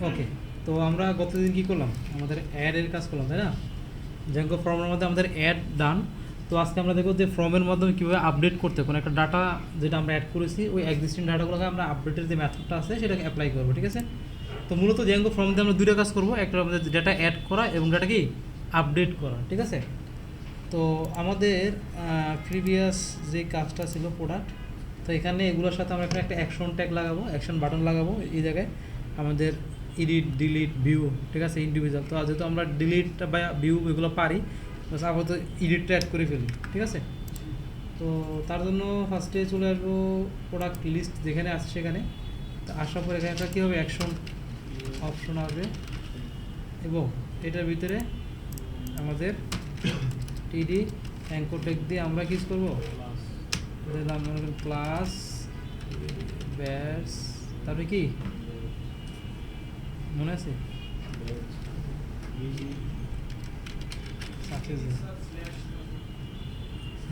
ওকে, তো আমরা গতদিন কী করলাম, আমাদের অ্যাডের কাজ করলাম, তাই না? জ্যাঙ্গো ফর্মের মধ্যে আমাদের অ্যাড ডান। তো আজকে আমরা দেখব যে ফর্মের মাধ্যমে কীভাবে আপডেট করতে, কোনো একটা ডাটা যেটা আমরা অ্যাড করেছি ওই এক্সিস্টিং ডাটাগুলোকে আমরা আপডেটের যে মেথডটা আছে সেটাকে অ্যাপ্লাই করবো, ঠিক আছে? তো মূলত জ্যাঙ্গো ফর্ম দিয়ে আমরা দুটো কাজ করবো, একটা আমাদের ডাটা অ্যাড করা এবং ডাটা কি আপডেট করা, ঠিক আছে? তো আমাদের প্রিভিয়াস যে কাজটা ছিল প্রোডাক্ট, তো এখানে এগুলোর সাথে আমরা এখানে একটা অ্যাকশন ট্যাগ লাগাবো, অ্যাকশন বাটন লাগাবো এই জায়গায় আমাদের এডিট, ডিলিট, ভিউ, ঠিক আছে, ইন্ডিভিজুয়াল। তো যেহেতু আমরা ডিলিট বা ভিউ এগুলো পারি, বাস আপাতত এডিটটা অ্যাড করে ফেলি, ঠিক আছে? তো তার জন্য ফার্স্টে চলে আসবো প্রোডাক্ট লিস্ট যেখানে আছে সেখানে। তো আসার পর এখানে একটা কী হবে, অ্যাকশন অপশন আসবে এবং এটার ভিতরে আমাদের টিডি অ্যাঙ্কর ট্যাগ দিয়ে আমরা কি করবো, দিলাম ক্লাস ব্যাস, তারপরে কি মনে আছে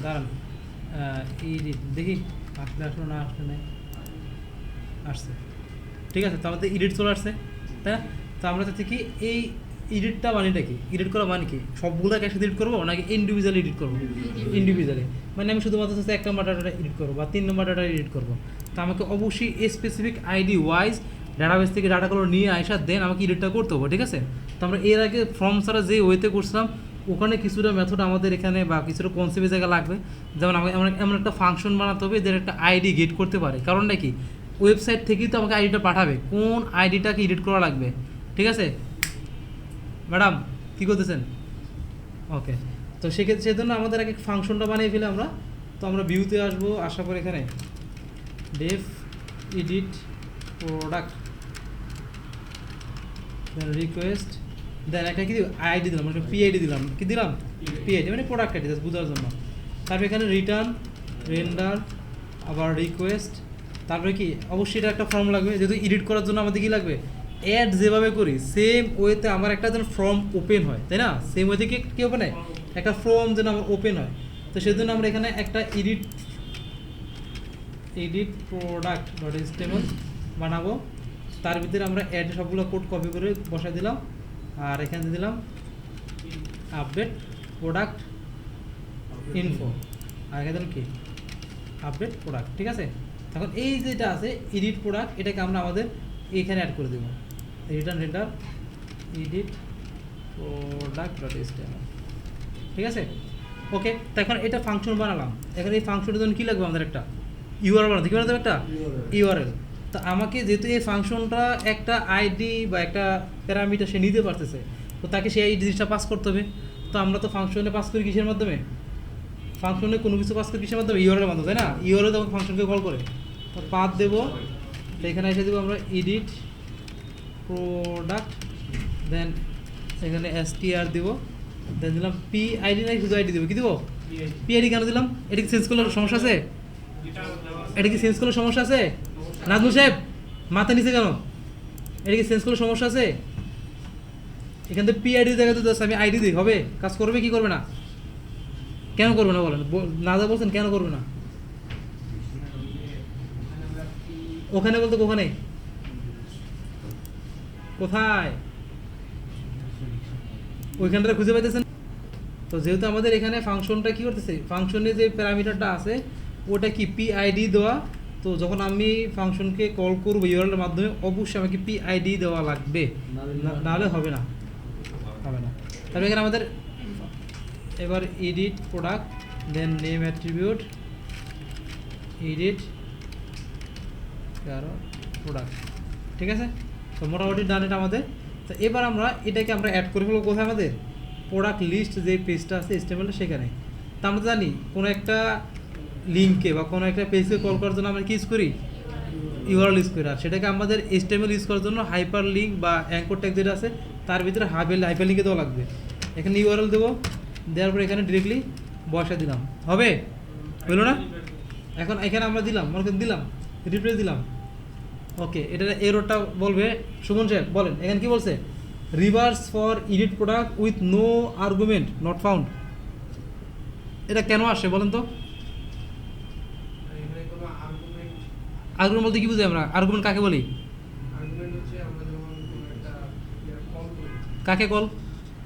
দাঁড়ান, এডিট দেখি আসলে আসলো না আসলে নাই, আসছে, ঠিক আছে। তো আমাদের এডিট চলে আসছে, তাই না? তো আমরা চাচ্ছি কি এই এডিটটা মানেটা কি, এডিট করা মানে কি, সবগুলোকে একসাথে এডিট করবো নাকি ইন্ডিভিজুয়ালি এডিট করবো? ইন্ডিভিজুয়ালি মানে আমি শুধুমাত্র চাচ্ছি 1 নম্বর ডাটাটা এডিট করবো বা 3 নম্বর ডাটা এডিট করবো। তো আমাকে অবশ্যই স্পেসিফিক আইডি ওয়াইজ ডাটাবেস থেকে ডাটাগুলো নিয়ে আসা দেন আমাকে এডিটটা করতে হবে, ঠিক আছে? তো আমরা এর আগে ফর্ম ছাড়া যে ওয়েতে করছিলাম ওখানে কিছুটা মেথড আমাদের এখানে বা কিছুটা কনসেপ্টের জায়গা লাগবে। যেমন আমাকে এমন একটা ফাংশন বানাতে হবে যেটা একটা আইডি গেট করতে পারে, কারণটা কি, ওয়েবসাইট থেকেই তো আমাকে আইডিটা পাঠাবে, কোন আইডিটাকে এডিট করা লাগবে, ঠিক আছে? ম্যাডাম কী করতেছেন? ওকে, তো সেক্ষেত্রে সেজন্য আমাদের আগে ফাংশনটা বানিয়ে ফেলে আমরা, তো আমরা ভিউতে আসবো, আসার পর এখানে ডেফ এডিট প্রোডাক্ট দেন রিকোয়েস্ট দেন একটা কি আইডি দিলাম, মানে পিআইডি দিলাম, কি দিলাম পিআইডি মানে প্রোডাক্ট আইডি, জাস্ট বোঝার জন্য। তারপরে এখানে রিটার্ন, রেন্ডার, আবার রিকোয়েস্ট, তারপরে কি অবশ্যই এটা একটা ফর্ম লাগবে, যেহেতু এডিট করার জন্য আমাদের কী লাগবে, অ্যাড যেভাবে করি সেম ওয়েতে আমার একটা যেন ফর্ম ওপেন হয়, তাই না? সেম ওয়ে থেকে কী ওপেন হয়, একটা ফর্ম যেন আমার ওপেন হয়। তো সেজন্য আমরা এখানে একটা এডিট প্রোডাক্ট ডট এইচটিএমএল বানাবো, তার ভিতরে আমরা অ্যাড সবগুলো কোড কপি করে বসাই দিলাম, আর এখানে দিলাম আপডেট প্রোডাক্ট ইনফো, আর এখানে দিলাম কি আপডেট প্রোডাক্ট, ঠিক আছে? এখন এই যেটা আছে এডিট প্রোডাক্ট, এটাকে আমরা আমাদের এইখানে অ্যাড করে দেবো, return render edit product dot HTML, ঠিক আছে? ওকে, তো এখন এটা ফাংশন বানালাম, এখন এই ফাংশনের জন্য কী লাগবে, আমাদের একটা ইউআরএল বানাতে, কী বানাতে হবে, একটা ইউআরএল। তো আমাকে যেহেতু এই ফাংশনটা একটা আইডি বা একটা প্যারামিটার সে নিতে পারতেছে, তো তাকে সেই এই জিনিসটা পাস করতে হবে। তো আমরা তো ফাংশনে পাস করি কিসের মাধ্যমে, ফাংশনে কোনো কিছু পাস করি কিসের মাধ্যমে, ইউআরএল মাধ্যমে, তাই না? ইউআরএল তখন ফাংশনকে কল করে, তো পাথ দেবো, তো এখানে এসে দেবো আমরা এডিট প্রোডাক্ট, দেন এখানে এসটিআর দেবো, দেন দিলাম পিআইডি, নাই শুধু আইডি দেবো, কী দেবো পিআইডি। কেন দিলাম, এটা কি চেঞ্জ করলে সমস্যা আছে, এটা কি চেঞ্জ করলে সমস্যা আছে? নাজমুল সাহেব মাথা নিচে কেন, এটা কি চেঞ্জ করলে সমস্যা আছে? এখান থেকে পিআইডি দেখাতে তো আমি আইডি দিই, হবে, কাজ করবে কি করবে না, কেন করবে না বলেন, না যা বলছেন কেন করবে না? ওখানে বলতে ওখানে কোথায়, ওইখানটা খুঁজে পাইতেছেন? তো যেহেতু আমাদের এখানে ফাংশনটা কী করতেছে, ফাংশনে যে প্যারামিটারটা আছে ওটা কি পিআইডি দেওয়া, তো যখন আমি ফাংশনকে কল করবো ইউআরএলের মাধ্যমে অবশ্যই আমাকে পিআইডি দেওয়া লাগবে, নাহলে হবে না, হবে না। তারপরে এখানে আমাদের এবার edit product, then name attribute edit product, ঠিক আছে? তো মোটামুটি ডান এটা আমাদের। তো এবার আমরা এটাকে আমরা অ্যাড করে ফেলবো কোথায়, আমাদের প্রোডাক্ট লিস্ট যে পেজটা আছে এইচটিএমএল সেখানে। তা আমরা জানি কোনো একটা লিঙ্কে বা কোনো একটা পেজকে কল করার জন্য আমরা কি ইউজ করি, ইউআরএল ইউজ করি, আর সেটাকে আমাদের এইচটিএমএল ইউজ করার জন্য হাইপার লিঙ্ক বা অ্যাঙ্কর ট্যাগ যেটা আছে তার ভিতরে হাইপার লিঙ্কে দেওয়া লাগবে। এখানে ইউআরএল দেবো, দেওয়ার পরে এখানে ডিরেক্টলি বসা দিলাম, হবে, হলো না? এখন এখানে আমরা দিলাম, মনে করেন দিলাম, রিপ্লেস দিলাম, ওকে, এটা এররটা বলবে, সুমন সাহেব বলেন এখানে কি বলছে, reverse for edit product with no argument not found. এটা কেন আসে বলেন তো? আর্গুমেন্ট বলতে কি বুঝি আমরা, আর্গুমেন্ট কাকে বলি? আর্গুমেন্ট হচ্ছে আমরা যখন কোনো একটা কাকে কল?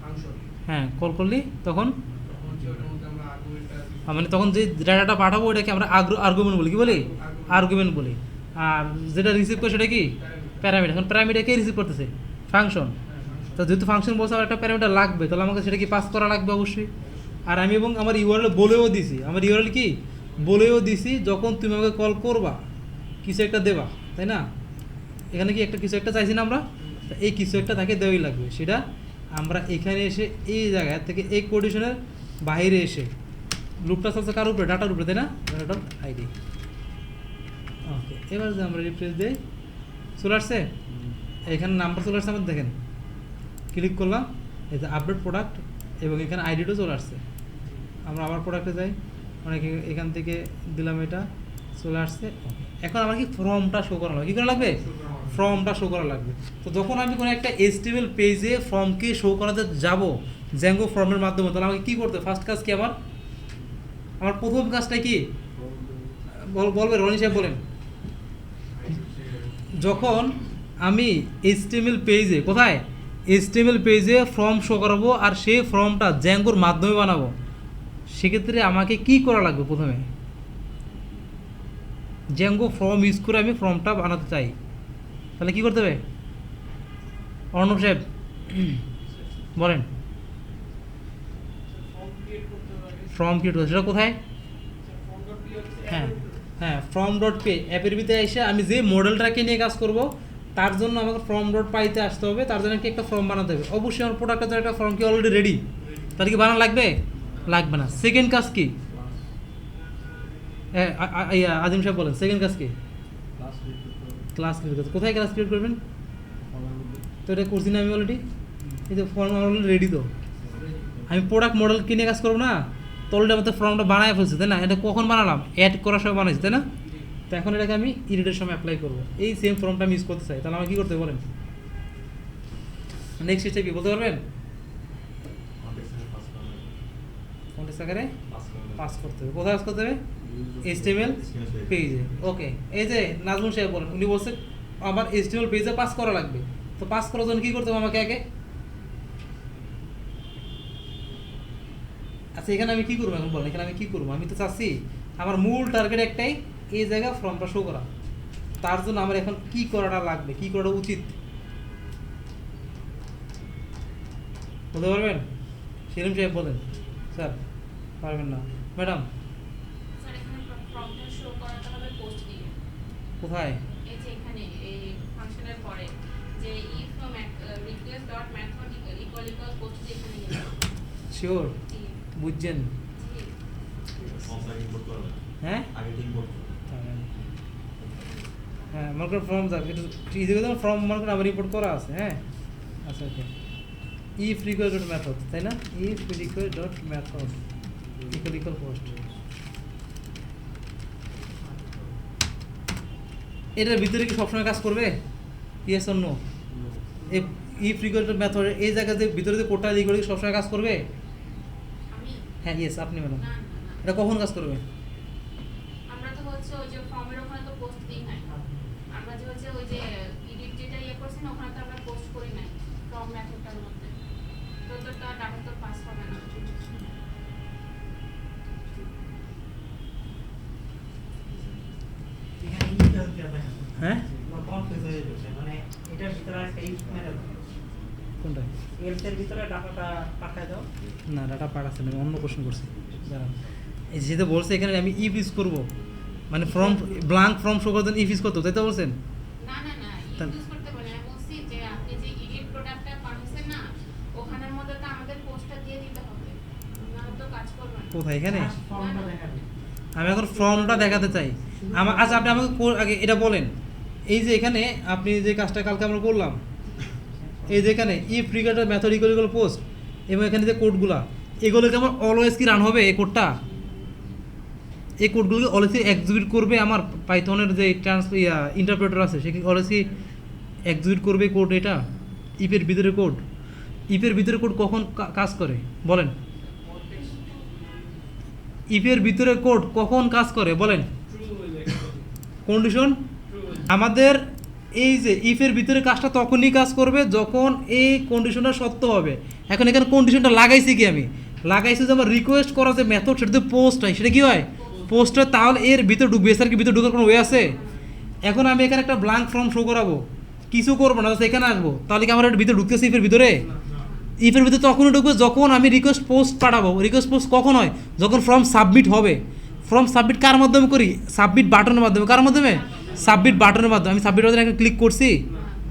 ফাংশন। হ্যাঁ, কল করলি তখন তখন হচ্ছে ওটার মধ্যে আমরা আর্গুমেন্টটা মানে তখন যে ডাটাটা পাঠাবো ওটাকে আমরা আর্গুমেন্ট বলি, কি বলি? আর্গুমেন্ট বলি। আর যেটা রিসিভ করে সেটা কি? প্যারামিটার। এখন প্যারামিটার কে রিসিভ করতেছে? ফাংশন। তো যেহেতু ফাংশন বলছে আমার একটা প্যারামিটার লাগবে, তাহলে আমাকে সেটা কি পাস করা লাগবে অবশ্যই। আর আমি এবং আমার ইউআরএল বলেও দিছি, আমার ইউআরএল কি বলেও দিছি, যখন তুমি আমাকে কল করবা কিছু একটা দেবা, তাই না? এখানে কি একটা কিছু একটা চাইছি না আমরা? তা এই কিছু একটা তাকে দেওয়াই লাগবে, সেটা আমরা এখানে এসে এই জায়গা থেকে এই কোডিশনের বাইরে এসে লুপটা চলছে কার উপরে? ডাটার উপরে, তাই না? ডাটার আইডি। ওকে, এবার যে আমরা রিফ্রেশ দিই, চলে আসছে এখানে নাম্বার চলে আসছে আমাদের, দেখেন ক্লিক করলাম, এই যে আপডেট প্রোডাক্ট এবং এখানে আইডিটাও চলে আসছে। আমরা আবার প্রোডাক্টে যাই, অনেক এখান থেকে দিলাম, এটা চলে আসছে। এখন আমার কি ফর্মটা শো করা লাগবে? কী করা লাগবে? ফর্মটা শো করা লাগবে। তো যখন আমি কোনো একটা HTML পেজে ফর্মকে শো করাতে যাব জ্যাঙ্গো ফর্মের মাধ্যমে, তাহলে আমাকে কী করতে? ফার্স্ট কাজ কি আমার প্রথম কাজটা কি বলবে? রনি সাহেব বলেন। যখন আমি HTML পেজে, কোথায়? HTML পেজে ফর্ম শো করাবো আর সেই ফর্মটা জ্যাঙ্গোর মাধ্যমে বানাবো, সেক্ষেত্রে আমাকে কি করা লাগবে? প্রথমে জ্যাঙ্গো ফর্ম ইউজ করে আমি ফর্মটা বানাতে চাই, তাহলে কি করতে হবে? অর্ণব সাহেব বলেন। ফর্ম ক্রিয়েট করতে, সেটা কোথায়? হ্যাঁ হ্যাঁ, ফর্ম ডট পে অ্যাপের ভিতরে এসে আমি যে মডেলটাকে নিয়ে কাজ করব তার জন্য আমাকে ফর্ম ডট পাইতে আসতে হবে, তার জন্য কি একটা ফর্ম বানাতে হবে। অবশ্যই আমার প্রোডাক্টের জন্য একটা ফর্ম কি অলরেডি রেডি, তাহলে কি বানানো লাগবে? লাগবে না। সেকেন্ড কাজ কি? আজিম সাহেব বলেন, সেকেন্ড কাজ কি? ক্লাস ক্রিয়েট করতে। কোথায় ক্লাস ক্রিয়েট করবেন? তো এটা করছি না আমি অলরেডি, এই যে ফর্ম অলরেডি রেডি। তো আমি প্রোডাক্ট মডেল কিনে কাজ করবো না, তো অলরেডি আমাদের ফর্মটা বানায় ফেলছি, তাই না? এটা কখন বানালাম? অ্যাড করার সময় বানাইছি, তাই না? তো এখন এটাকে আমি এডিটের সময় অ্যাপ্লাই করবো। এই সেম ফর্মটা আমি ইউজ করতে চাই, তাহলে আমার কী করতে হবে বলেন? নেক্সট স্টেপ কি বলতে পারবেন? কন্টেক্সট আকারে পাস করতে হবে। কোথায় পাস করতে হবে? HTML পেজে। ওকে, এই যে নাজমুল সাহেব বলেন, উনি বলছে আমার HTML পেজে পাস করা লাগবে। তো পাস করার জন্য কী করতে হবে আমাকে আগে? আচ্ছা, এখানে আমি কী করবো এখন বলেন? এখানে আমি কী করবো? আমি তো চাচ্ছি আমার মূল টার্গেট একটাই, এই জায়গায় ফর্মটা শো করা। তার জন্য আমার এখন কী করাটা লাগবে, কী করাটা উচিত বলতে পারবেন? সেলিম সাহেব বলেন। স্যার পারবেন না। ম্যাডাম স্যার, এখানে ফর্মটা শো করাতে হবে পোস্ট দিয়ে। কোথায়? এই যে এখানে এই ফাংশনের পরে যে if request dot method equal post দিয়ে এখানে গেলে শিওর জি বুঝছেন? জি হ্যাঁ হ্যাঁ, মনে করেন ফর্ম যাক একটু ইজি করে, ফর্ম মনে করেন আমার রিপোর্ট করা আছে। হ্যাঁ, আচ্ছা okay. If require dot method, তাই না? If require dot method equal post. এটার ভিতরে কি সবসময় কাজ করবে? Yes or no? If require dot method এই জায়গাতে ভিতরে যে কোডটা লিখে কি সবসময় কাজ করবে? আমি হ্যাঁ ইয়েস, আপনি ম্যাডাম। না না না, এটা কখন কাজ করবে? আমরা তো হচ্ছে ওই যে ফর্মের ওখানে তো পোস্ট দিই নাই। আমরা যে হচ্ছে ওই যে এডিট যেটা করছি না, ওখানে তো আমরা পোস্ট করি নাই ফর্ম মেথডটার মধ্যে। তো ডাটা তো পাস হবে না। হ্যাঁ মানে এটার ভিতরে একটা ইফ মেরে দাও, কোনটা? এলসের ভিতরে ডাটাটা পাঠায় দাও। না, ডাটা পাঠাচ্ছে না, আমি অন্য কোশ্চেন করছি। দাঁড়ান, এই যেটা বলছে এখানে আমি ইফ ইউজ করবো, মানে ফর্ম ব্ল্যাঙ্ক ফর্ম শো করতেন ইফ ইউজ করতো, তাই তো বলছেন? না না না, ইউজ করতে বলে আমি বলছি যে আপনি যে এডিট প্রোডাক্টটা পাঠাচ্ছেন না, ওখানের মধ্যে তো আমাদের পোস্টটা দিয়ে দিতে হবে, না তো কাজ করবে না। কোথায়? এখানে ফর্মটা দেখাবে। আমি এখন ফর্মটা দেখাতে চাই। আমার আচ্ছা, আপনি আমাকে আগে এটা বলেন, এই যে এখানে আপনি যে কাজটা কালকে আমরা করলাম, এই যে এখানে ইফ রিগার্ডের মেথড ইকুয়াল পোস্ট এবং এখানে যে কোডগুলা, এগুলোকে আমার অলওয়েজ কি রান হবে? এই কোডটা, এই কোডগুলোকে অলওয়েজ এক্সিকিউট করবে আমার পাইথনের যে ইন্টারপ্রেটার আছে, সে কি অলওয়েজ এক্সিকিউট করবে কোড। এটা ইফের ভিতরে কোড, ইফের ভিতরে কোড কখন কাজ করে বলেন? ইফের ভিতরে কোড কখন কাজ করে বলেন? কন্ডিশন আমাদের এই যে ইফের ভিতরে কাজটা তখনই কাজ করবে যখন এই কন্ডিশনটা সত্য হবে। এখন এখানে কন্ডিশনটা লাগাইছি কি আমি লাগাইছি যে আমার রিকোয়েস্ট করা যে মেথড সেটা পোস্ট হয়, সেটা কি হয় পোস্ট হয়, তাহলে এর ভিতরে ঢুকবে, এসআর কি ভিতরে ঢুকার কোনো ওয়ে আছে? এখন আমি এখানে একটা ব্ল্যাঙ্ক ফর্ম শো করাবো, কিছু করবো না, জাস্ট এখানে আসবো, তাহলে কি আমার এর ভিতরে ঢুকতেছে ইফের ভিতরে? ইফের ভিতরে তখনই ঢুকবে যখন আমি রিকোয়েস্ট পোস্ট পাঠাবো। রিকোয়েস্ট পোস্ট কখন হয়? যখন ফর্ম সাবমিট হবে। ফর্ম সাবমিট কার মাধ্যমে করি? সাবমিট বাটনের মাধ্যমে। কার মাধ্যমে? সাবমিট বাটনের মাধ্যমে। আমি সাবমিট বাটনে একটা ক্লিক করছি,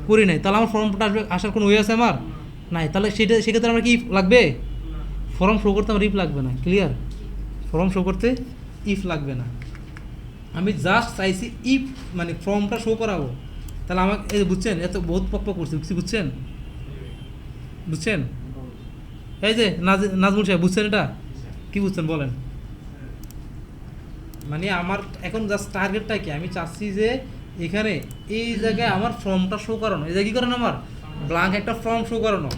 করি নাই, তাহলে আমার ফর্মটা আসবে, আসার কোনো ওয়ে আছে আমার? নাই। তাহলে সেক্ষেত্রে আমার কি লাগবে? ফর্ম শো করতে আমার ইফ লাগবে না। ক্লিয়ার? ফর্ম শো করতে ইফ লাগবে না, আমি জাস্ট চাইছি ইফ মানে ফর্মটা শো করাবো। তাহলে আমাকে এই বুঝছেন, এত বহুত পক্ষ করছে, বুঝছেন? বুঝছেন? এই যে নাজমুল সাহেব বুঝছেন এটা? কি বুঝছেন বলেন? মানে আমার এখন জাস্ট টার্গেটটা কি, আমি চাচ্ছি যে এখানে এই জায়গায় আমার ফর্মটা শো করানো। এই জায়গায় কী করানো? আমার ব্ল্যাঙ্ক একটা ফর্ম শো করানো।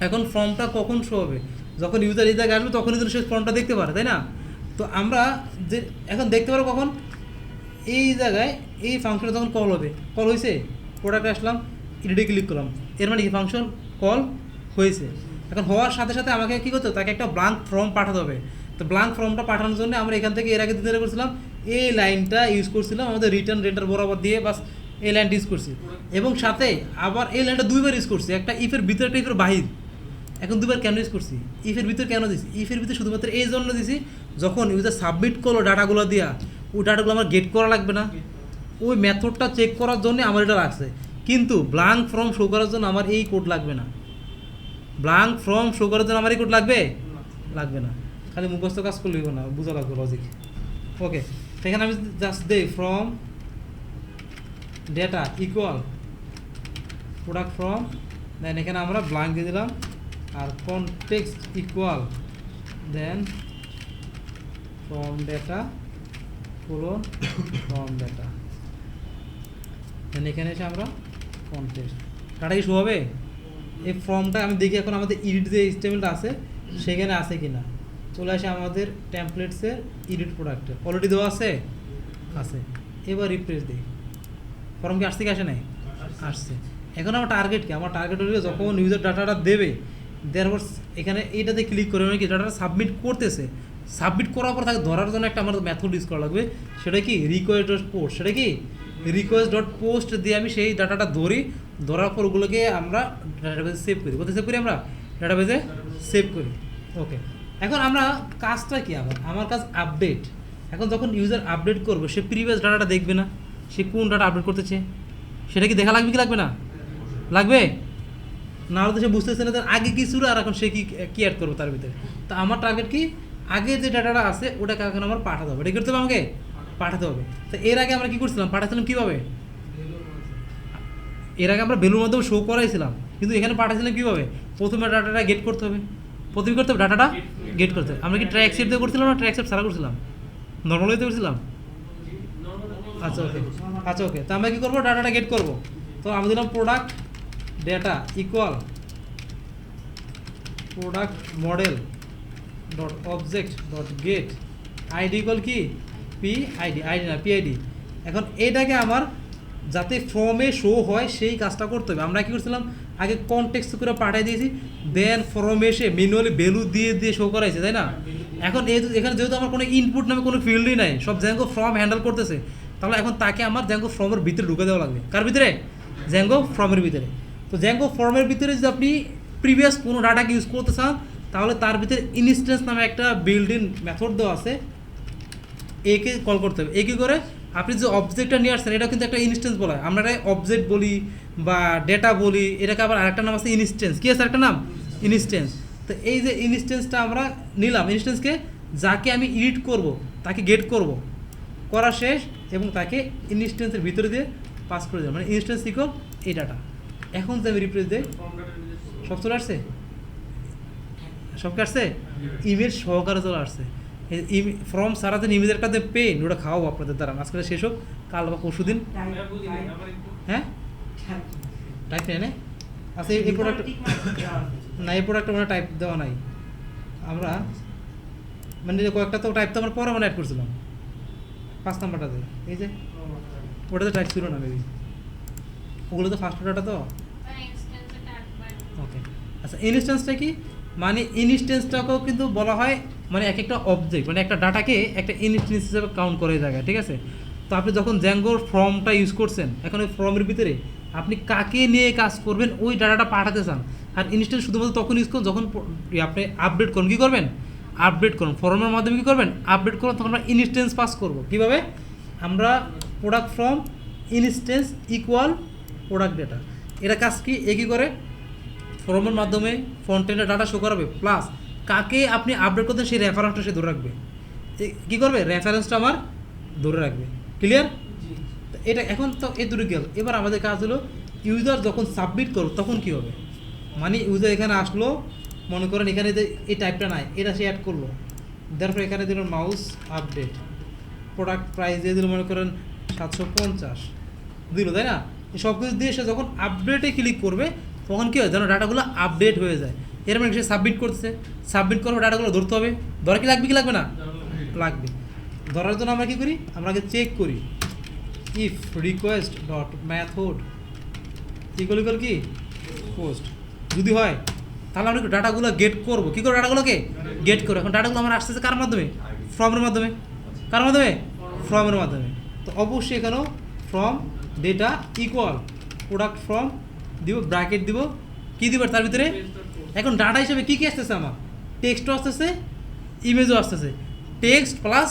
এখন ফর্মটা কখন শো হবে? যখন ইউজার এই জায়গায় আসবে তখনই কিন্তু সে ফর্মটা দেখতে পারে, তাই না? তো আমরা যে এখন দেখতে পারবো কখন? এই জায়গায় এই ফাংশনটা যখন কল হবে। কল হয়েছে, প্রোডাক্টে আসলাম, এডিটে ক্লিক করলাম, এর মানে কি ফাংশন কল হয়েছে। এখন হওয়ার সাথে সাথে আমাকে কী করতে হবে? তাকে একটা ব্ল্যাঙ্ক ফর্ম পাঠাতে হবে। তো ব্ল্যাঙ্ক ফর্মটা পাঠানোর জন্য আমরা এখান থেকে এর আগে দিতে করছিলাম এই লাইনটা ইউজ করছিলাম, আমাদের রিটার্ন রেন্টার বরাবর দিয়ে বাস এই লাইনটা ইউজ করছি, এবং সাথে আবার এই লাইনটা দুইবার ইউজ করছি, একটা ইফের ভিতরে একটা ইফের বাহির। এখন দুবার কেন ইউজ করছি? ইফের ভিতরে কেন দিছি? ইফের ভিতরে শুধুমাত্র এই জন্য দিছি, যখন ইউজার সাবমিট করলো ডাটাগুলো দিয়া, ওই ডাটাগুলো আমার গেট করা লাগবে না, ওই মেথডটা চেক করার জন্য আমার এটা রাখছে। কিন্তু ব্ল্যাঙ্ক ফর্ম শো করার জন্য আমার এই কোড লাগবে না। ব্ল্যাঙ্ক ফর্ম শো করার জন্য আমার এই কোড লাগবে লাগবে না। খালি মুখস্থ কাজ করলে হইব না, বোঝা লাগবে লজিক। ওকে, এখানে আমি জাস্ট দেই form data equal product form, then এখানে আমরা ব্ল্যাঙ্ক দিয়ে দিলাম, আর context equal then form data colon form data, then এখানে এসে আমরা কনটেক্সট ডাটা কি শো হবে? এই ফর্মটা আমি দেখি এখন আমাদের এডিট যে স্টেটমেন্টটা আছে সেখানে আছে কি না। চলে আসে আমাদের টেমপ্লেটসের এডিট প্রোডাক্টে, অলরেডি দেওয়া আছে, আছে। এবার রিফ্রেশ দিই, ফর্ম কি আসছে কি আসে নাই? আসছে। এখন আমার টার্গেট কি? আমার টার্গেট হলো যখন ইউজার ডাটাটা দেবে, দেওয়ার পর এখানে এইটাতে ক্লিক করে মানে কি ডাটাটা সাবমিট করতেছে, সাবমিট করার পর তাকে ধরার জন্য একটা আমার মেথড ইউজ করা লাগবে, সেটা কি রিকোয়েস্ট ডট পোস্ট। সেটা কি রিকোয়েস্ট ডট পোস্ট দিয়ে আমি সেই ডাটাটা ধরি, ধরার পর ওগুলোকে আমরা ডাটাবেজে সেভ করি। কোথায় সেভ করি? আমরা ডাটাবেজে সেভ করি। ওকে, এখন আমরা কাজটা কি? আমার কাজ আপডেট। এখন যখন ইউজার আপডেট করবে, সে প্রিভিয়াস ডাটাটা দেখবে না, সে কোন ডাটা আপডেট করতেছে সেটা কি দেখা লাগবে কি লাগবে না? লাগবে না, হলে তো সে বুঝতেছে না তার আগে কি ছিল আর এখন সে কি অ্যাড করবে তার ভিতরে। তো আমার টার্গেট কি? আগে যে ডাটাটা আছে ওটাকে এখন আমার পাঠাতে হবে, এটা করতে হবে, আমাকে পাঠাতে হবে। তো এর আগে আমরা কী করছিলাম? পাঠাচ্ছিলাম কীভাবে? এর আগে আমরা ভ্যালুর মাধ্যমে শো করাইছিলাম, কিন্তু এখানে পাঠাচ্ছিলাম কীভাবে? প্রথমে ডাটাটা গেট করতে হবে, প্রথমে করতে হবে ডাটাটা গেট করতে হবে। আমরা কি ট্র্যাক সেট দিয়ে করছিলাম না ট্র্যাক সেট ছাড়া করছিলাম? নর্মাল ওয়েতে করছিলাম। আচ্ছা ওকে, আচ্ছা ওকে, তো আমরা কী করবো? ডাটাটা গেট করবো। তো আমি দিলাম product data equal product model dot object dot gate ID equal কি পিআইডি, আইডি না পিআইডি। এখন এটাকে আমার যাতে ফর্মে শো হয় সেই কাজটা করতে হবে। আমরা কী করছিলাম? আগে কনটেক্সট করে পাঠিয়ে দিয়েছি, দেন ফর্মে এসে ম্যানুয়ালি ভ্যালু দিয়ে দিয়ে শো করাইছে, তাই না? এখন এখানে যেহেতু আমার কোনো ইনপুট নামে কোনো ফিল্ডই নাই, সব জ্যাঙ্গো ফর্ম হ্যান্ডেল করতেছে, তাহলে এখন তাকে আমার জ্যাঙ্গো ফর্মের ভিতরে ঢুকে দেওয়া লাগবে। কার ভিতরে? জ্যাঙ্গো ফর্মের ভিতরে। তো জ্যাঙ্গো ফর্মের ভিতরে যদি আপনি প্রিভিয়াস কোনো ডাটাকে ইউজ করতে চান, তাহলে তার ভিতরে ইনস্ট্যান্স নামে একটা বিল্ড ইন মেথড দেওয়া আছে, একে কল করতে হবে। একে করে আপনি যে অবজেক্টটা নিয়ে আসছেন এটা কিন্তু একটা ইনস্ট্যান্স বলা হয়, আমরা অবজেক্ট বলি বা ডেটা বলি, এটাকে আবার আরেকটা নাম আছে ইনস্ট্যান্স। কী আছে একটা নাম? ইনস্ট্যান্স। তো এই যে ইনস্ট্যান্সটা আমরা নিলাম, ইনস্ট্যান্সকে যাকে আমি এডিট করব তাকে গেট করব, করা শেষ, এবং তাকে ইনস্ট্যান্সের ভিতরে দিয়ে পাস করে দেবো, মানে ইনস্ট্যান্স ইকুয়াল এই ডাটা। এখন যে আমি রিপ্লেস দিই, সব চলে আসছে, সবকে আসছে, ইমেজ সহকারে চলে আসছে। ফর্ম সারাদিন ইমেজের কাছে পেন ওটা খাওয়াবো আপনাদের দ্বারা, আজকে শেষ হোক, কাল বা পরশু দিন। হ্যাঁ টাইপ নেই না? আচ্ছা এই প্রোডাক্ট না, এই প্রোডাক্টটা মানে টাইপ দেওয়া নাই, আমরা মানে কয়েকটা তো টাইপ তো আমরা পরে মানে অ্যাড করছিলাম 5 নাম্বারটাতে, এই যে ওটাতে টাইপ ছিল না মেবি। ওগুলো তো ফার্স্ট ডাটা তো। ইনস্ট্যান্সটা একবার ওকে, আচ্ছা ইনস্ট্যান্সটা কি? মানে ইনস্ট্যান্সটাকেও কিন্তু বলা হয় মানে এক একটা অবজেক্ট, মানে একটা ডাটাকে একটা ইনস্ট্যান্স হিসেবে কাউন্ট করে জায়গায়, ঠিক আছে? তো আপনি যখন জ্যাঙ্গোর ফর্মটা ইউজ করছেন, এখন ওই ফর্মের ভিতরে আপনি কাকে নিয়ে কাজ করবেন ওই ডাটাটা পাঠাতে চান। আর ইনস্ট্যান্স শুধুমাত্র তখন ইউজ করুন যখন আপনি আপডেট করুন। কী করবেন? আপডেট করুন। ফর্মের মাধ্যমে কী করবেন? আপডেট করুন। তখন আমরা ইনস্ট্যান্স পাস করবো। কীভাবে? আমরা product from instance equal product data. এটা কাজ কি? একই করে ফর্মের মাধ্যমে ফন্টেন্টের ডাটা শো করাবে, প্লাস কাকে আপনি আপডেট করতেন সেই রেফারেন্সটা সে ধরে রাখবে। কী করবে? রেফারেন্সটা আমার ধরে রাখবে। ক্লিয়ার? এটা এখন তো এই দুটো গেল। এবার আমাদের কাজ হলো ইউজার যখন সাবমিট করো তখন কী হবে? মানে ইউজার এখানে আসলো, মনে করেন এখানে যে এই টাইপটা নাই, এটা সে অ্যাড করলো, তারপর এখানে দিল মাউস আপডেট, প্রোডাক্ট প্রাইস দিয়ে দিল মনে করেন 750 দিল, তাই না? এই সব কিছু দিয়ে সে যখন আপডেটে ক্লিক করবে তখন কী হয়? যেন ডাটাগুলো আপডেট হয়ে যায়। এর মানে সে সাবমিট করছে, সাবমিট করবে, ডাটাগুলো ধরতে হবে। ধরা কি লাগবে কি লাগবে না? লাগবে। ধরার জন্য আমরা কী করি? আমরা আগে চেক করি if request dot method equal equal কি পোস্ট। যদি হয় তাহলে আমরা ডাটাগুলো গেট করবো। কী করে? ডাটাগুলোকে গেট করবো। এখন ডাটাগুলো আমার আসতেছে কার মাধ্যমে? ফর্মের মাধ্যমে। কার মাধ্যমে? ফর্মের মাধ্যমে। তো অবশ্যই এখানেও from data equal product from দিব, ব্র্যাকেট দিব, কী দিব তার ভিতরে? এখন ডাটা হিসেবে কী কী আসতেছে? আমার টেক্সটও আসতেছে, ইমেজও আসতেছে। টেক্সট প্লাস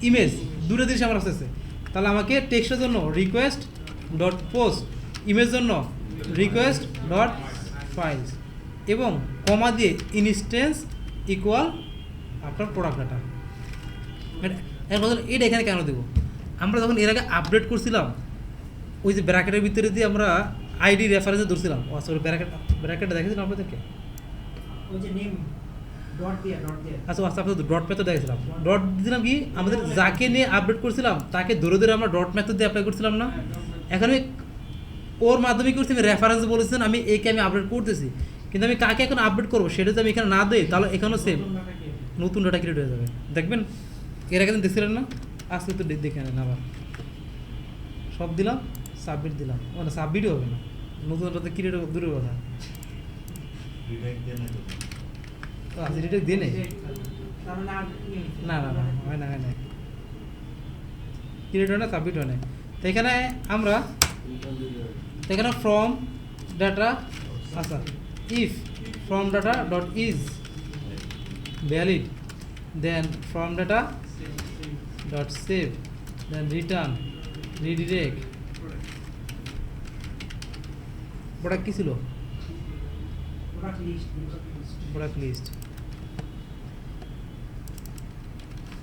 ইমেজ দুটো জিনিস আমার আসতেছে। তাহলে আমাকে টেক্সটের জন্য রিকোয়েস্ট ডট পোস্ট, ইমেজ জন্য রিকোয়েস্ট ডট ফাইলস, এবং কমা দিয়ে ইনস্ট্যান্স ইকুয়াল আপনার প্রোডাক্ট ডাটা। এখন এটা এখানে কেন দেবো? আমরা যখন এর আগে আপডেট করছিলাম ওই যে ব্র্যাকেটের ভিতরে দিয়ে আমরা আইডি রেফারেন্সে ধরছিলাম। ও সরি, ব্র্যাকেটটা দেখেছিলাম আপনাদেরকে। ওই যে নেম ডট দিয়ে আচ্ছা আচ্ছা, আপনাদের ডট মেথড দেখেছিলাম। ডট দিলাম কি? আমাদের যাকে নিয়ে আপডেট করছিলাম তাকে ধরে ধরে আমরা ডট মেথড দিয়ে অ্যাপ্লাই করছিলাম না? এখানে ওর মাধ্যমে করছি আমি রেফারেন্স বলেছেন আমি একে আমি আপডেট করতেছি, কিন্তু আমি কাকে এখন আপডেট করবো সেটা যদি আমি এখানে না দিই তাহলে এখানেও সেম নতুন ডাটা ক্রিয়েট হয়ে যাবে। দেখবেন এর আগে দেখছিলেন না? আজকে তো দেখে নেন। আবার সব দিলাম, সাবমিট দিলাম, মানে সাবমিটই হবে না, নতুন ডাটা ক্রিয়েট দূরের কথা। আচ্ছা এটা দিয়ে নেই, তার মানে আর না না না হয় না, হয় না, ক্রিয়েট হয় না, সাবমিট হয় না। তো এখানে আমরা এখানে ফ্রম ডাটা, আচ্ছা if form data dot is valid, then form data dot save, then return redirect. Product কী ছিল? Product list.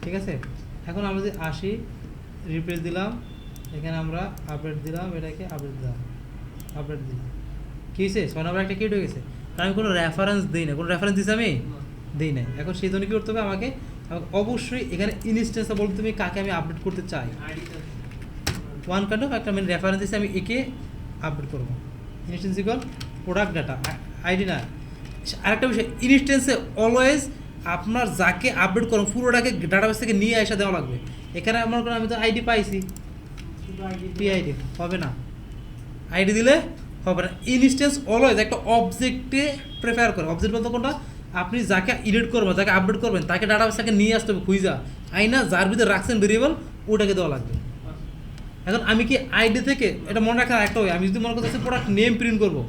ঠিক আছে, এখন আমরা যদি আসি, রিপ্লেস দিলাম, এখানে আমরা আপডেট দিলাম, এটাকে আপডেট দিলাম, আপডেট দিলাম, কী হয়েছে? 6 নম্বর একটা কিট হয়ে গেছে, কারণ আমি কোনো রেফারেন্স দিই না। কোনো রেফারেন্স দিচ্ছি আমি দিই নাই। এখন সেই জন্য কী করতে হবে? আমাকে অবশ্যই এখানে ইনস্ট্যান্সটা বলতে তুমি কাকে আমি আপডেট করতে চাই। ওয়ান কাইন্ড অফ একটা আমি রেফারেন্স দিচ্ছি, আমি একে আপডেট করবো। Instance equal product data, ID না। আরেকটা বিষয়, ইনস্ট্যান্সে অলওয়েজ আপনার যাকে আপডেট করুন পুরোটাকে ডাটাবেস থেকে নিয়ে আসা দেওয়া লাগবে। এখানে আমার কোনো আমি তো আইডি পাইছি, পিআইডি হবে না, আইডি দিলে হবে না। ইনস্ট্যান্স অলওয়েজ একটা অবজেক্টে প্রেফার করে। অবজেক্ট বলতে কোনটা? আপনি যাকে এডিট করবেন, যাকে আপডেট করবেন তাকে ডাটাবেস থেকে নিয়ে আসতে হবে খুঁজা, আইনা যার ভিতরে রাখছেন ভেরিয়েবল ওটাকে দেওয়া লাগবে। এখন আমি কি আইডি থেকে, এটা মনে রাখার একটা হয়, আমি যদি মনে করতেছি প্রোডাক্ট নেম প্রিন্ট করবো,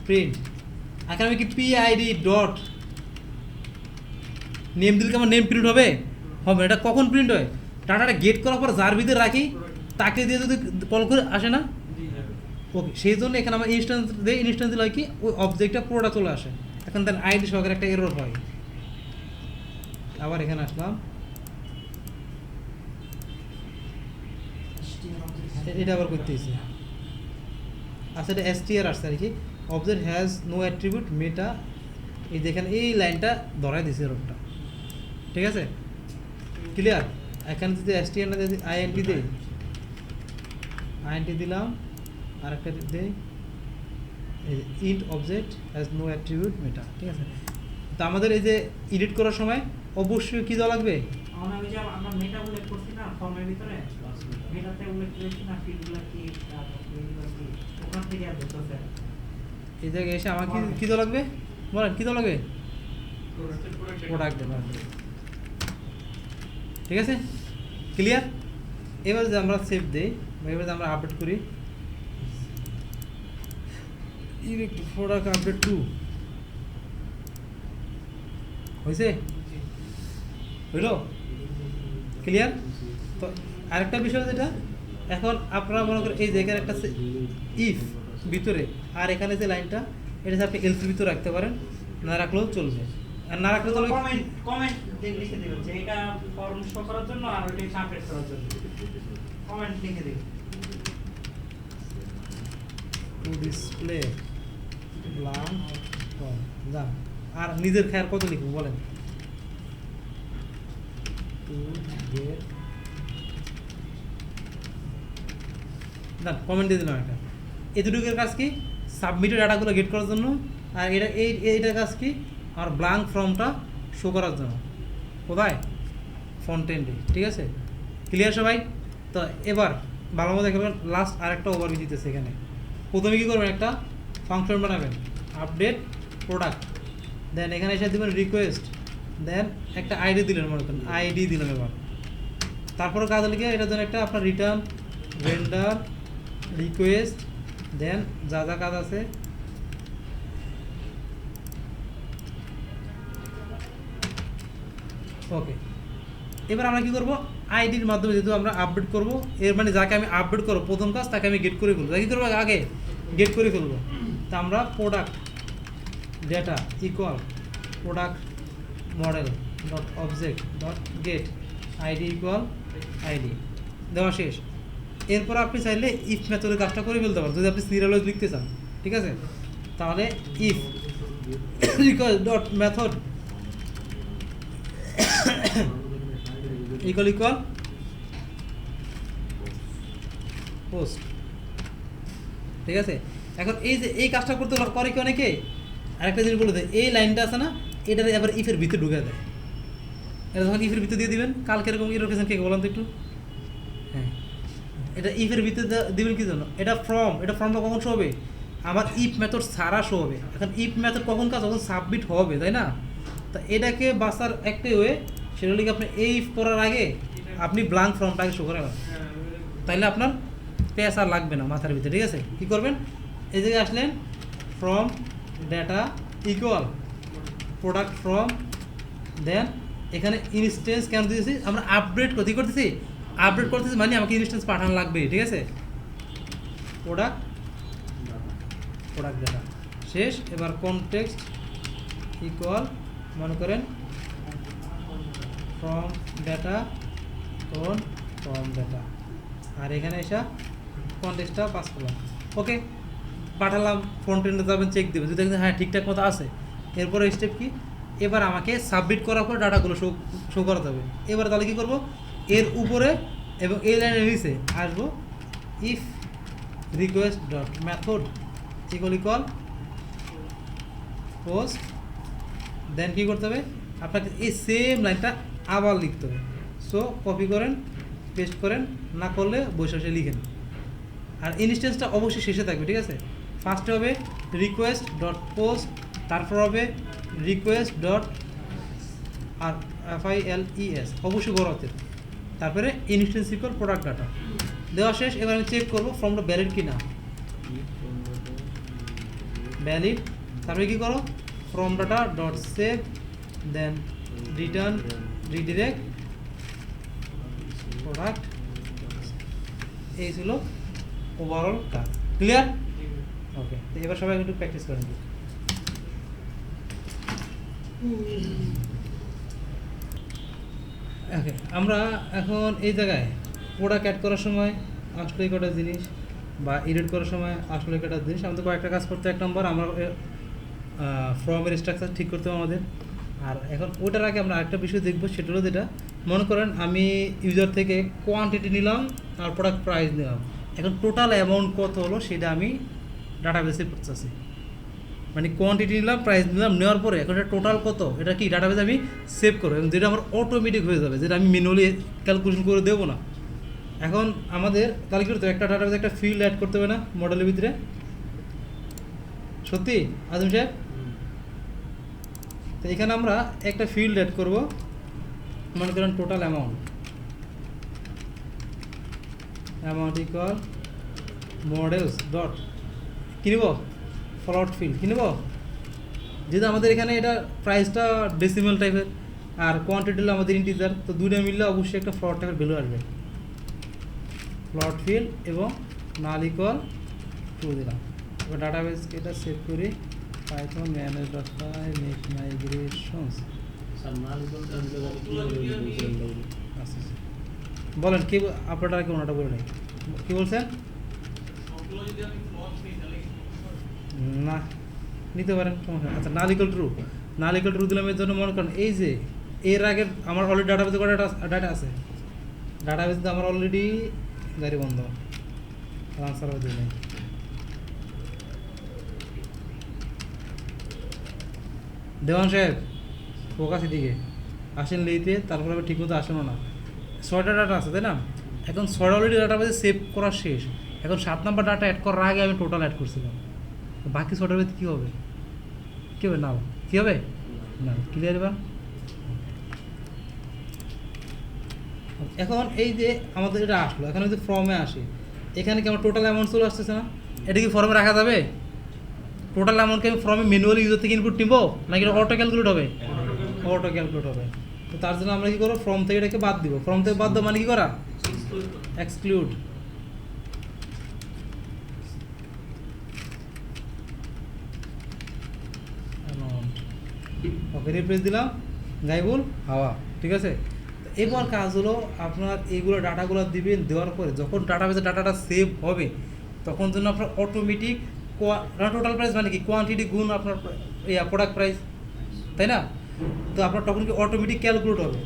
প্রিন্ট, এখন আমি কি পিআইডি ডট নেম দিলে কি আমার নেম প্রিন্ট হবে? হবে। এটা কখন প্রিন্ট হয়? ডাটাটা গেট করার পর যার ভিতরে রাখি তাকে দিয়ে যদি কল করে আসে না, ওকে, সেই জন্য এখানে আমার ইনস্ট্যান্স দিয়ে, ইনস্ট্যান্স দিলে হয় কি ওই অবজেক্টটা পুরোটা চলে আসে। এখন তার আইডি সহকারে একটা এরর হয়। আবার এখানে আসলাম, এটা আবার করতেছি। আচ্ছা এটা এসটিআর আসছে আর কি, অবজেক্ট হ্যাজ নো অ্যাট্রিবিউট মেটা, এই দেখেন এই লাইনটা ধরাই দিছে এররটা। ঠিক আছে, ক্লিয়ার? এখানে যদি এসটিআর না যদি আইএনটি দিই, আইএনটি দিলাম, আর একটা দিই int object has no attribute meta. ঠিক আছে, তো আমাদের এই যে এডিট করার সময় অবশ্যই কী দেওয়া লাগবে? আমরা ওই যে আমরা মেটা উল্লেখ করছি না ফর্মের ভিতরে, মেটাতে উল্লেখ করেছি না ফিল্ডগুলো কি, ওখান থেকে আর ধরতেছে না। এই জায়গায় এসে আমার কি দেওয়া লাগবে বলেন, কি দেওয়া লাগবে? প্রোডাক্ট দেওয়া লাগবে। ঠিক আছে, ক্লিয়ার? এবার যদি আমরা সেভ দিই বা এবার যদি আমরা আপডেট করি, প্রোডাক্ট আপডেট 2 হয়েছে, হইল? ক্লিয়ার? তো আরেকটা বিষয় যেটা এখন আপনারা মনে করেন এই যে এখানে একটা ইফ ভিতরে আর এখানে যে লাইনটা এটা আপনি এলসি ভিতরে রাখতে পারেন, না রাখলেও চলবে, আর না রাখলে চলবে। কমেন্ট লিখে দিবেন যে এটা ফর্ম শো করার জন্য আর ওইটা আপডেট করার জন্য কমেন্ট লিখে দিবেন। টু ডিসপ্লে ব্ল্যাঙ্ক যান, আর নিজের খেয়াল কত লিখবো বলেন? টু গেট না, কমেন্ট দিয়ে দিলাম একটা। এই দুটোর কাজ কি? সাবমিটেড ডাটাগুলো গেট করার জন্য, আর এটা এইটার কাজ কি? আর ব্ল্যাঙ্ক ফর্মটা শো করার জন্য। কোথায়? ফ্রন্ট এন্ডে। ঠিক আছে, ক্লিয়ার সবাই? তো এবার ভালো মতো দেখবেন, লাস্ট আরেকটা ওভারভিউ দিতেছে এখানে। প্রথমে কী করবেন? একটা ফাংশন বানাবেন, আপডেট প্রোডাক্ট, দেন এখানে এসে দেবেন রিকোয়েস্ট, দেন একটা আইডি দিলেন, মনে করেন আইডি দিলাম। এবার তারপরে কাজ লিখে এটার জন্য একটা আপনার রিটার্ন ভেন্ডার রিকোয়েস্ট, দেন যা যা কাজ আছে ওকে। এবার আমরা কী করবো? আইডির মাধ্যমে যেহেতু আমরা আপডেট করবো, এর মানে যাকে আমি আপডেট করবো প্রথম কাজ তাকে আমি গেট করে ফেলবো। কী করবো? আগে গেট করে ফেলবো। তা আমরা product data equal product model dot object dot gate ID equal ID দেওয়া শেষ। এরপর আপনি চাইলে ইফ মেথডের কাজটা করে ফেলতে পারেন যদি আপনি সিরিয়াল ওয়াইজ লিখতে চান। ঠিক আছে, তাহলে if equal dot method equal equal post. ঠিক আছে, এখন এই যে এই কাজটা করতে করে কি অনেকে আরেকটা জিনিস বলে দেয়, এই লাইনটা আছে না, এটা এবার ইফের ভিতরে ঢুকে দেয়। এটা যখন ইফের ভিতরে দিয়ে দিবেন, কালকে এরকম ইরোকেশন কে বলেন তো একটু? হ্যাঁ, এটা ইফের ভিতরে দিবেন কি জন্য? এটা ফর্মটা কখন শো হবে? আমার ইফ মেথড ছাড়া শো হবে। এখন ইফ মেথড কখন কাজ? যখন সাবমিট হবে, তাই না? তা এটাকে বাঁচার একটাই ওয়ে, সেটা হলে আপনি এই ইফ করার আগে আপনি ব্ল্যাঙ্ক ফর্মটাকে শো করে নেন, তাইলে আপনার পেস আর লাগবে না মাথার ভিতরে। ঠিক আছে, কী করবেন? এই জায়গায় আসলেন, form data equal product form, then এখানে ইনস্টেন্স কেন দিয়েছি? আমরা আপডেট করতেছি মানে আমাকে ইনস্টেন্স পাঠানো লাগবে। ঠিক আছে, প্রোডাক্ট ডেটা শেষ। এবার কনটেক্সট ইকুয়াল মনে করেন ফ্রম ডেটা ফ্রম ডেটা, আর এখানে এসে কনটেক্সটটা পাস করলাম। ওকে, পাঠালাম, ফ্রন্ট এন্ডে যাবেন, চেক দেবেন, যদি দেখেন হ্যাঁ ঠিকঠাক মতো আছে। এরপরে স্টেপ কি? এবার আমাকে সাবমিট করার পর ডাটাগুলো শো করাতে হবে। এবার তাহলে কী করবো? এর উপরে এবং এই লাইনের নিচে আসবো, if request dot method equal post, then কী করতে হবে? আপনাকে এই সেম লাইনটা আবার লিখতে হবে। সো কপি করেন, পেস্ট করেন, না করলে বসে লিখেন। আর ইনস্টেন্সটা অবশ্যই শেষে থাকবে। ঠিক আছে, ফার্স্টে হবে রিকোয়েস্ট ডট পোস্ট, তারপর হবে রিকোয়েস্ট ডট আর FILES, অবশ্যই বড় হাতের, তারপরে ইনস্টেন্স ইকুয়াল প্রোডাক্ট ডাটা দেওয়া শেষ। এবার আমি চেক করবো ফর্মটা ভ্যালিড কি না। ভ্যালিড, তারপরে কী করো? Form data dot save, then return redirect product. এই ছিল ওভারঅল কাজ। ক্লিয়ার? ওকে, তো এবার সবাই একটু প্র্যাকটিস করেন। ওকে, আমরা এখন এই জায়গায় প্রোডাক্ট অ্যাড করার সময় আসলে কটা জিনিস বা এডিট করার সময় আসলে কটা জিনিস আমাদের কয়েকটা কাজ করতে। এক নম্বর, আমরা ফর্মের স্ট্রাকচার ঠিক করতে হবে আমাদের। আর এখন ওটার আগে আমরা আরেকটা বিষয় দেখবো, সেটা হলো যেটা মনে করেন আমি ইউজার থেকে কোয়ান্টিটি নিলাম আর প্রোডাক্ট প্রাইস নিলাম, এখন টোটাল অ্যামাউন্ট কত হলো সেটা আমি ডাটাবেসে করতেছি। মানে কোয়ান্টিটি নিলাম, প্রাইস নিলাম, নেওয়ার পরে এখন এটা টোটাল কত, এটা কি ডাটাবেসে আমি সেভ করবো, এবং যেটা আমার অটোমেটিক হয়ে যাবে, যেটা আমি ম্যানুয়ালি ক্যালকুলেশন করে দেবো না। এখন আমাদের তাহলে কি করতে হবে? একটা ডাটাবেসে একটা ফিল্ড অ্যাড করতে হবে না মডেলের ভিতরে? সত্যি আজম সাহেব? তো এখানে আমরা একটা ফিল্ড অ্যাড করব, মনে করেন total amount equal models dot কিনব ফ্লট ফিল্ড কিনব, যেহেতু আমাদের এখানে এটা প্রাইসটা ডেসিমেল টাইপের আর কোয়ান্টিটি হলো আমাদের ইন্টিজার, তো দুটো মিললে অবশ্যই একটা ফ্লট টাইপের ভ্যালু আসবে। ফ্লট ফিল্ড এবং নাল ইকুয়াল ট্রু দিলাম। এবার ডাটাবেসকে এটা সেভ করি, পাইথন ম্যানেজ ডটপাই মেক মাইগ্রেশনস। আচ্ছা বলেন কি আপনারা কেউ ওনাটা বলে নেই, কী বলছেন? না নিতে পারেন সমস্যা। আচ্ছা নাল ইকুয়াল ট্রু দিলাম। এর জন্য মনে করেন এই যে এর আগে আমার অলরেডি ডাটাবেসে কটা ডাটা আছে, ডাটাবেসে আমার অলরেডি গাড়ি বন্ধ আনসার দিয়ে নেই। দেওয়ান সাহেব ফোকাস এদিকে আসেন লেইতে, তারপরে আবার ঠিকমতো আসেনও না। 6টা ডাটা আছে তাই না? এখন 6টা অলরেডি ডাটাবেসে সেভ করা শেষ, এখন 7 নাম্বার ডাটা অ্যাড করার আগে আমি টোটাল অ্যাড করছিলাম। বাকি 6টার ভিতরে কী হবে? কী হবে? না কী হবে? না ক্লিয়ার। এবার এখন এই যে আমাদের এটা আসলো, এখন যদি ফর্মে আসি, এখানে কি আমার টোটাল অ্যামাউন্ট চলে আসতেছে না? এটা কি ফর্মে রাখা যাবে? টোটাল অ্যামাউন্টকে আমি ফর্মে ম্যানুয়ালি ইউজার থেকে ইনপুট নিব নাকি অটো ক্যালকুলেট হবে? অটো ক্যালকুলেট হবে। তো তার জন্য আমরা কী করবো, ফর্ম থেকে এটাকে বাদ দিব। ফর্ম থেকে বাদ দেওয়া মানে কী করা? এক্সক্লুড। ওকে রিপ্লেস দিলাম গাইবুল হাওয়া, ঠিক আছে। এবার কাজ হলো আপনার এইগুলো ডাটাগুলো দিবেন, দেওয়ার পরে যখন ডাটাবেসে ডাটাটা সেভ হবে তখন জন্য আপনার অটোমেটিক টোটাল প্রাইস মানে কি কোয়ান্টিটি গুণ আপনার প্রোডাক্ট প্রাইস, তাই না? তো আপনার তখন কি অটোমেটিক ক্যালকুলেট হবে।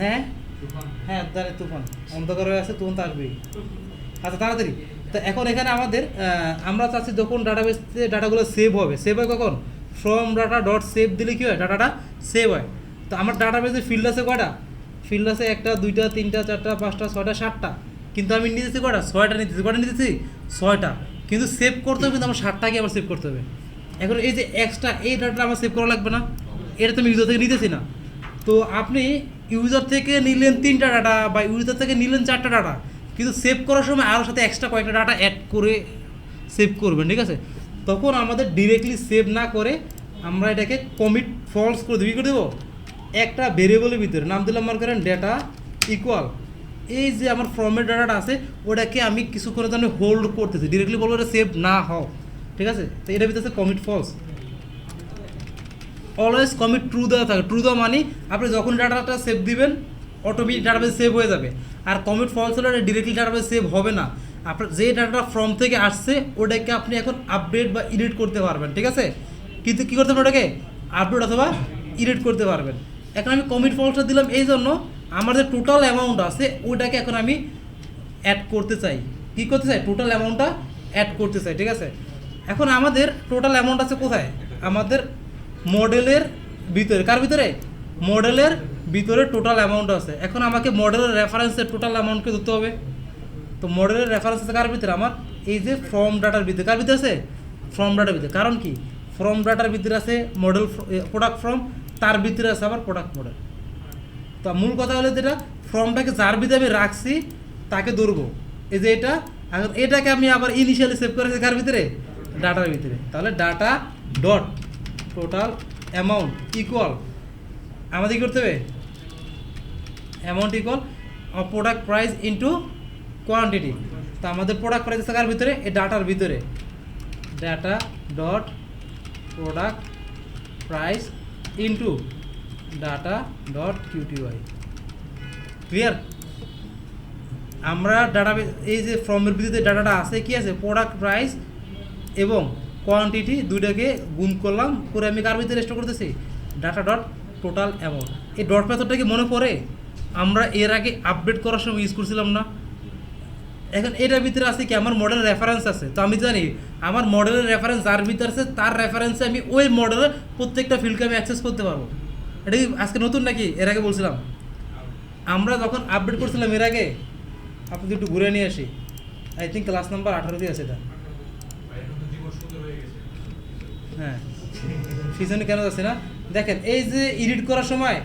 হ্যাঁ হ্যাঁ জানি, তুফান অন্ধকার হয়ে আছে, তুফান তো আসবেই। আচ্ছা তাড়াতাড়ি। তো এখন এখানে আমাদের আমরা চাচ্ছি যখন ডাটাবেসে ডাটাগুলো সেভ হবে, সেভ হয় কখন? ফ্রম ডাটা ডট সেভ দিলে কী হয়, ডাটাটা সেভ হয়। তো আমার ডাটাবেসে ফিল্ড আছে কয়টা? ফিল্ড আছে 1টা 2টা 3টা 4টা 5টা 6টা 7টা, কিন্তু আমি নিতেছি কয়টা? 6টা নিতেছি। কয়টা নিতেছি? 6টা। কিন্তু সেভ করতে হবে, কিন্তু আমার 7টাকে আবার সেভ করতে হবে। এখন এই যে এক্সট্রা এই ডাটাটা আমার সেভ করা লাগবে না, এটা তো আমি ইউজার থেকে নিতেছি না। তো আপনি ইউজার থেকে নিলেন 3টা ডাটা বা ইউজার থেকে নিলেন 4টা ডাটা, কিন্তু সেভ করার সময় আরও সাথে এক্সট্রা কয়েকটা ডাটা অ্যাড করে সেভ করবেন, ঠিক আছে? তখন আমাদের ডিরেক্টলি সেভ না করে আমরা এটাকে কমিট ফলস করে দেবো। কী করে দেবো? একটা ভেরিয়েবলের ভিতরে নাম দিলাম মনে করেন ডেটা ইকুয়াল এই যে আমার ফর্মের ডাটাটা আছে ওটাকে আমি কিছুক্ষণের জন্য হোল্ড করতেছি, ডিরেক্টলি বলবো এটা সেভ না হও, ঠিক আছে? তো এটার ভিতরে আছে commit false. Always commit true দেওয়া থাকে। ট্রু দেওয়া মানে আপনি যখন ডাটাটা সেভ দিবেন অটোমেটিক ডাটাবেস সেভ হয়ে যাবে। আর কমিট ফলস হলে এটা ডিরেক্টলি ডাটাবেস সেভ হবে না। আপনার যে ডাটাটা ফর্ম থেকে আসছে ওটাকে আপনি এখন আপডেট বা এডিট করতে পারবেন, ঠিক আছে? কিন্তু কী করতে পারবেন? ওটাকে আপডেট অথবা এডিট করতে পারবেন। এখন আমি কমিট ফলসটা দিলাম এই জন্য আমার যে টোটাল অ্যামাউন্ট আছে ওটাকে এখন আমি অ্যাড করতে চাই। কী করতে চাই? টোটাল অ্যামাউন্টটা অ্যাড করতে চাই, ঠিক আছে? এখন আমাদের টোটাল অ্যামাউন্ট আছে কোথায়? আমাদের মডেলের ভিতরে। কার ভিতরে? মডেলের ভিতরে টোটাল অ্যামাউন্ট আছে। এখন আমাকে মডেলের রেফারেন্সের টোটাল অ্যামাউন্টকে ধরতে হবে। তো মডেলের রেফারেন্স আছে কার ভিতরে? আমার এই যে ফর্ম ডাটার ভিতরে। কার ভিতরে আছে? ফর্ম ডাটার ভিতরে। কারণ কি ফর্ম ডাটার ভিতরে আছে মডেল প্রোডাক্ট ফর্ম, তার ভিতরে আছে আবার প্রোডাক্ট মডেল। তো মূল কথা হলো যেটা ফর্মটাকে যার ভিতরে আমি রাখছি তাকে ধরবো, এই যে এটা। এখন এটাকে আমি আবার ইনিশিয়ালি সেভ করেছি কার ভিতরে? ডাটার ভিতরে। তাহলে data dot total amount equal আমাদের কী করতে হবে? Amount equal product price into quantity. তো আমাদের প্রোডাক্ট প্রাইস আছে কার ভিতরে? এই ডাটার ভিতরে। Data dot product price into data dot QTY. Clear? আমরা ডাটা এই যে ফর্মের ভিতরে ডাটাটা আছে কি আছে? প্রোডাক্ট প্রাইস এবং কোয়ান্টিটি দুইটাকে গুণ করলাম করে আমি কার ভিতরে স্টোর করতেছি? Data dot total amount. এই ডট মেথডটা কি মনে পড়ে? আমরা এর আগে আপডেট করার সময় ইউজ করছিলাম না? এখন এটার ভিতরে আছে কি আমার মডেলের রেফারেন্স আছে। তো আমি জানি আমার মডেলের রেফারেন্স যার ভিতরে আছে তার রেফারেন্সে আমি ওই মডেলের প্রত্যেকটা ফিল্ডকে আমি অ্যাক্সেস করতে পারবো। এটা কি আজকে নতুন নাকি? এর আগে বলছিলাম আমরা যখন আপডেট করছিলাম এর আগে। আপনি একটু ঘুরে নিয়ে আসি, আই থিঙ্ক ক্লাস নাম্বার 18 দিয়ে আছে এটা। হ্যাঁ পিছনে কেন যাচ্ছে না দেখেন এই যে এডিট করার সময়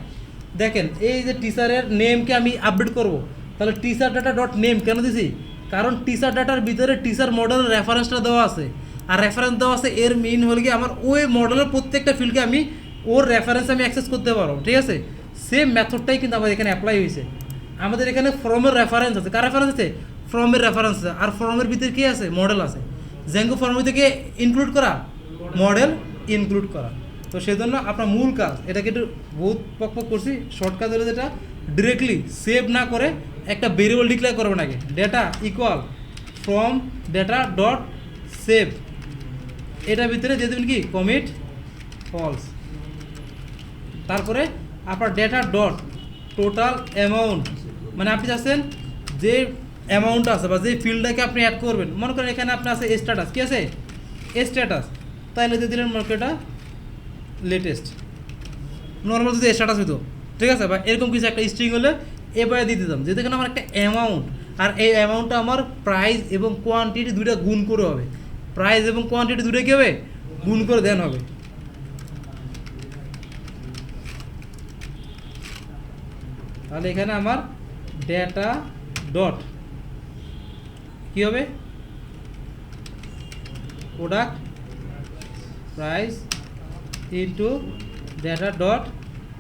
দেখেন এই যে টিচারের নেমকে আমি আপডেট করব তাহলে টিচার ডাটা ডট নেম কেন দিছি কারণ টিচার ডাটার ভিতরে টিচার মডেলের রেফারেন্সটা দেওয়া আছে আর রেফারেন্স দেওয়া আছে এর মেইন হল কি আমার ওই মডেলের প্রত্যেকটা ফিল্ডকে আমি ওর রেফারেন্স আমি অ্যাক্সেস করতে পারবো ঠিক আছে সেম মেথডটাই কিন্তু আমাদের এখানে অ্যাপ্লাই হয়েছে আমাদের এখানে ফর্মের রেফারেন্স আছে কার রেফারেন্স আছে ফর্মের রেফারেন্স আছে আর ফর্মের ভিতরে কি আছে মডেল আছে জ্যাঙ্গো ফর্মের থেকে ইনক্লুড করা মডেল ইনক্লুড করা তো সেজন্য আপনার মূল কাজ এটাকে একটু বহুত পক করছি শর্ট কাজ হলো যেটা ডিরেক্টলি সেভ না করে একটা ভেরিয়েবল ডিক্লেয়ার করবে নাকি data equal from data dot save এটার ভিতরে দিয়ে দেবেন কি কমিট ফলস তারপরে আপনার ডেটা ডট টোটাল অ্যামাউন্ট মানে আপনি চাচ্ছেন যে অ্যামাউন্ট আছে বা যে ফিল্ডটাকে আপনি অ্যাড করবেন মনে করেন এখানে আপনার আছে স্ট্যাটাস কি আছে স্ট্যাটাস তাহলে দিয়ে দিলেন মনে করেন এটা লেটেস্ট নর্মাল যদি স্ট্যাটাস হইতো ঠিক আছে বা এরকম কিছু একটা স্ট্রিং হলে এবারে দিয়ে দিতাম যেহেতু এখানে আমার একটা অ্যামাউন্ট আর এই অ্যামাউন্টটা আমার প্রাইস এবং কোয়ান্টিটি দুইটা গুণ করে হবে প্রাইস এবং কোয়ান্টিটি দুটো কী হবে গুণ করে দেন হবে তাহলে এখানে আমার ডেটা ডট কী হবে product price into data dot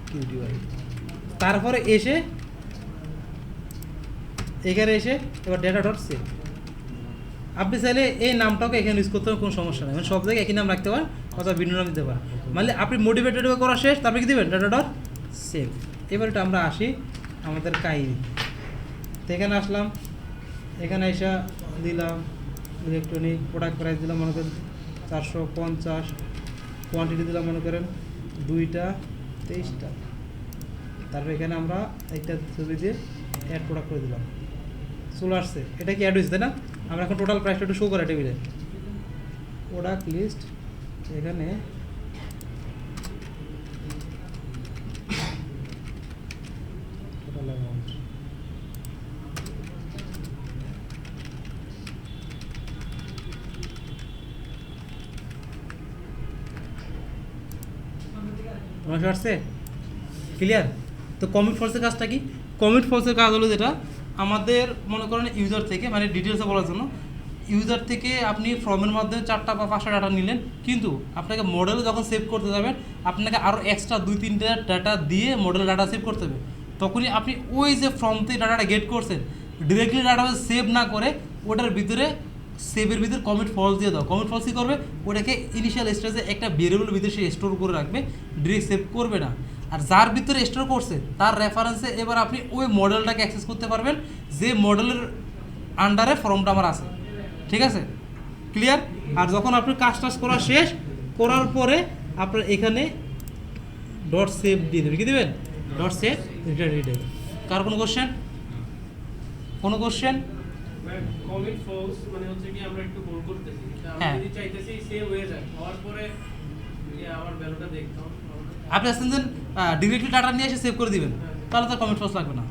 QTY তারপরে এসে এখানে এসে এবার ডেটা ডট সেভ আপনি চাইলে এই নামটাকে এখানে ইউজ করতে হবে কোনো সমস্যা নেই মানে সব জায়গায় একই নাম রাখতে পারেন অথবা ভিন্ন নাম দিতে পারেন মানে আপনি মোটিভেটেড করা শেষ তারপরে কি দেবেন ডেটা ডট সেভ এবার এটা আমরা আসি আমাদের কাহিনি তো এখানে আসলাম এখানে এসে দিলাম ইলেকট্রনিক প্রোডাক্ট প্রাইস দিলাম মনে করেন 450 কোয়ান্টিটি দিলাম মনে করেন 2টা 23টা তারপর এখানে আমরা একটা ছবি দিয়ে অ্যাড প্রোডাক্ট করে দিলাম চলে আসছে এটা কি অ্যাড হয়েছে তাই না আমরা এখন টোটাল প্রাইসটা একটু শো করা টেবিলে প্রোডাক্ট লিস্ট এখানে টোটাল অ্যামাউন্ট বুঝতে পারছে ক্লিয়ার তো কমিট ফলসের কাজটা কি কমিট ফলসের কাজ হলো যেটা আমাদের মনে করেন ইউজার থেকে মানে ডিটেলসে বলার জন্য ইউজার থেকে আপনি ফর্মের মাধ্যমে 4টা বা 5টা ডাটা নিলেন কিন্তু আপনাকে মডেলে যখন সেভ করতে যাবেন আপনাকে আরও এক্সট্রা 2-3টা ডাটা দিয়ে মডেলে ডাটা সেভ করতে হবে তখনই আপনি ওই যে ফর্ম থেকে ডাটাটা গেট করছেন ডিরেক্টলি ডাটা সেভ না করে ওটার ভিতরে সেভের ভিতরে কমিট ফলস দিয়ে দাও কমিট ফলস কী করবে ওটাকে ইনিশিয়াল স্টেজে একটা ভেরিয়েবলের ভিতরে সে স্টোর করে রাখবে ডিরেক্ট সেভ করবে না আর যার ভিতরে স্টোর করছে তার রেফারেন্সে এবার আপনি ওই মডেলটাকে অ্যাক্সেস করতে পারবেন যে মডেলের আন্ডারে ফর্মটা আমার আছে ঠিক আছে ক্লিয়ার আর যখন আপনি কাজ করা শেষ করার পরে আপনার এখানে ডট সেভ দিয়ে দেবেন কি দেবেন ডট সেভ রিটার্ন দিয়ে দেবেন কার কোনো কোশ্চেন কমিট ফলস মানে হচ্ছে কি আমরা একটু ভুল করতেছি আমরা হ্যাঁ। যদি চাইতেছি সেভ হয়ে যায় হওয়ার পরে আবার ভ্যালুটা দেখতাম আপনি আসছেন যে ডিরেক্টলি ডাটা নিয়ে এসে সেভ করে দিবেন তাহলে তো কমিট ফলস লাগবে না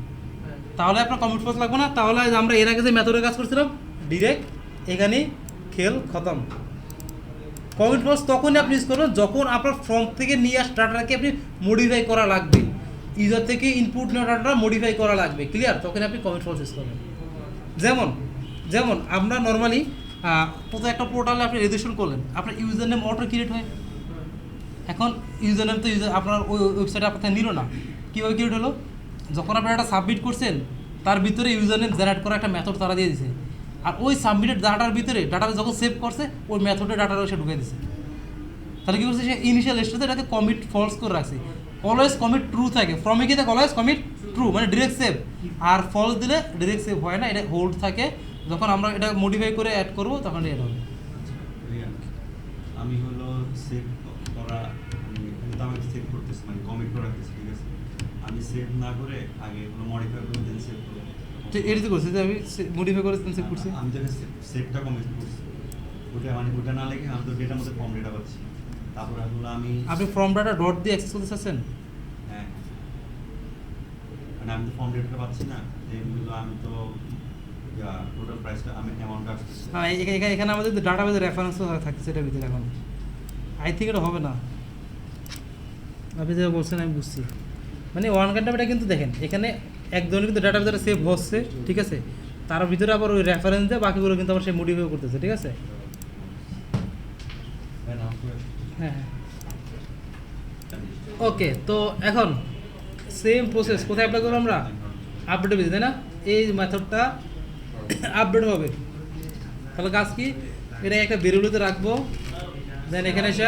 তাহলে আপনার কমিট ফলস লাগবে না তাহলে আমরা এর আগে যে মেথডের কাজ করছিলাম ডিরেক্ট এখানেই খেল খতম কমিট ফলস তখনই আপনি ইউজ করবেন যখন আপনার ফর্ম থেকে নিয়ে আসা ডাটাটাকে আপনি মডিফাই করা লাগবে ইউজার থেকে ইনপুট নেওয়া ডাটাটা মডিফাই করা লাগবে ক্লিয়ার তখন আপনি কমিট ফলস ইউজ করবেন যেমন আমরা নর্মালি কোথাও একটা পোর্টালে আপনি রেজিস্ট্রেশন করলেন আপনার ইউজার নেম অটো ক্রিয়েট হয় এখন ইউজার নেম তো আপনার ওই ওয়েবসাইটে আপনার নিল না কীভাবে ক্রিয়েট হলো যখন আপনি একটা সাবমিট করছেন তার ভিতরে ইউজার নেম জেনারেট করা একটা মেথড তারা দিয়ে দিয়েছে আর ওই সাবমিটেড ডাটার ভিতরে ডাটাটা যখন সেভ করছে ওই মেথডে ডাটাটা সে ঢুকে দিয়েছে তাহলে কী করছে সে ইনিশিয়াল স্টেজে এটাকে কমিট ফলস করে রাখছে অলওয়েজ কমিট ট্রু থাকে ফর্মে গিয়ে থাকে অলওয়েজ কমিট ট্রু মানে ডিরেক্ট সেভ আর ফলস দিলে ডিরেক্ট সেভ হয় না এটা হোল্ড থাকে যখন আমরা এটা মডিফাই করে অ্যাড করবো তখন এটা হবে আমি হলো সেভ করা কিন্তু আমি সেভ করতেছি মানে কমিট করে রাখতেছি ঠিক আছে আমি সেভ না করে আগে হলো মডিফাই করে দেন সেভ করব তো এটা তো করছি যে আমি মডিফাই করে সেভ করছি আমি যখন সেভটা কমিট করছি ওটা মানে ওটা না লেগে আমি তো ডেটার মধ্যে ফর্ম ডেটা পাচ্ছি তারপরে হলো আমি আপনি ফর্ম ডাটা ডট দিয়ে অ্যাক্সেস করতে চাচ্ছেন হ্যাঁ মানে আমি তো ফর্ম ডেটাটা পাচ্ছি না যেগুলো আমি তো টোটাল প্রাইসটা আমি অ্যামাউন্টটা আসছে হ্যাঁ এখানে আমাদের ডাটাবেজের রেফারেন্সও থাকছে সেটার ভিতরে এখন আই থিঙ্ক এটা হবে না, আপনি যেটা বলছেন আমি বুঝছি। মানে ওয়ান কাট এটা কিন্তু দেখেন এখানে একজনের কিন্তু ডাটার ভিতরে সেভ হচ্ছে, ঠিক আছে, তার ভিতরে আবার ওই রেফারেন্স দিয়ে বাকিগুলো কিন্তু আবার সে মডিফাই করতেছে, ঠিক আছে। হ্যাঁ হ্যাঁ ওকে, তো এখন সেম প্রসেস কোথায় অ্যাপ্লাই করবো আমরা? আপডেট বেশি, তাই না? এই মেথডটা আপডেট হবে, তাহলে কাজ কি, এটা একটা ভেরিয়েবলতে রাখবো, দেন এখানে এসে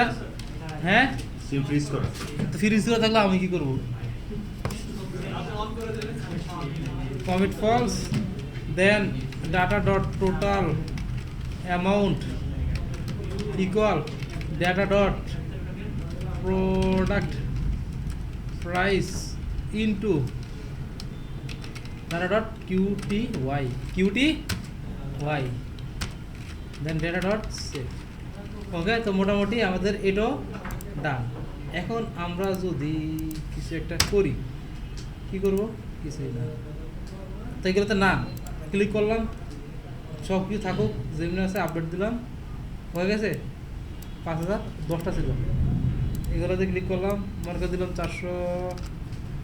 হ্যাঁ সিম ফ্রিজ করা। তো ফ্রিজ করে থাকলে আমি কি করবো? commit false, then data dot total amount equal data dot product price into data dot qty then data dot save। ওকে, তো মোটামুটি আমাদের এটাও ডান। এখন আমরা যদি কিছু একটা করি, কি করব? কিছুই না, তো এগুলোতে না ক্লিক করলাম, সব কিছু থাকুক যেমনি আছে, আপডেট দিলাম, হয়ে গেছে। 5000 10টা ছিল, এগুলোতে ক্লিক করলাম, মনে করে দিলাম 400,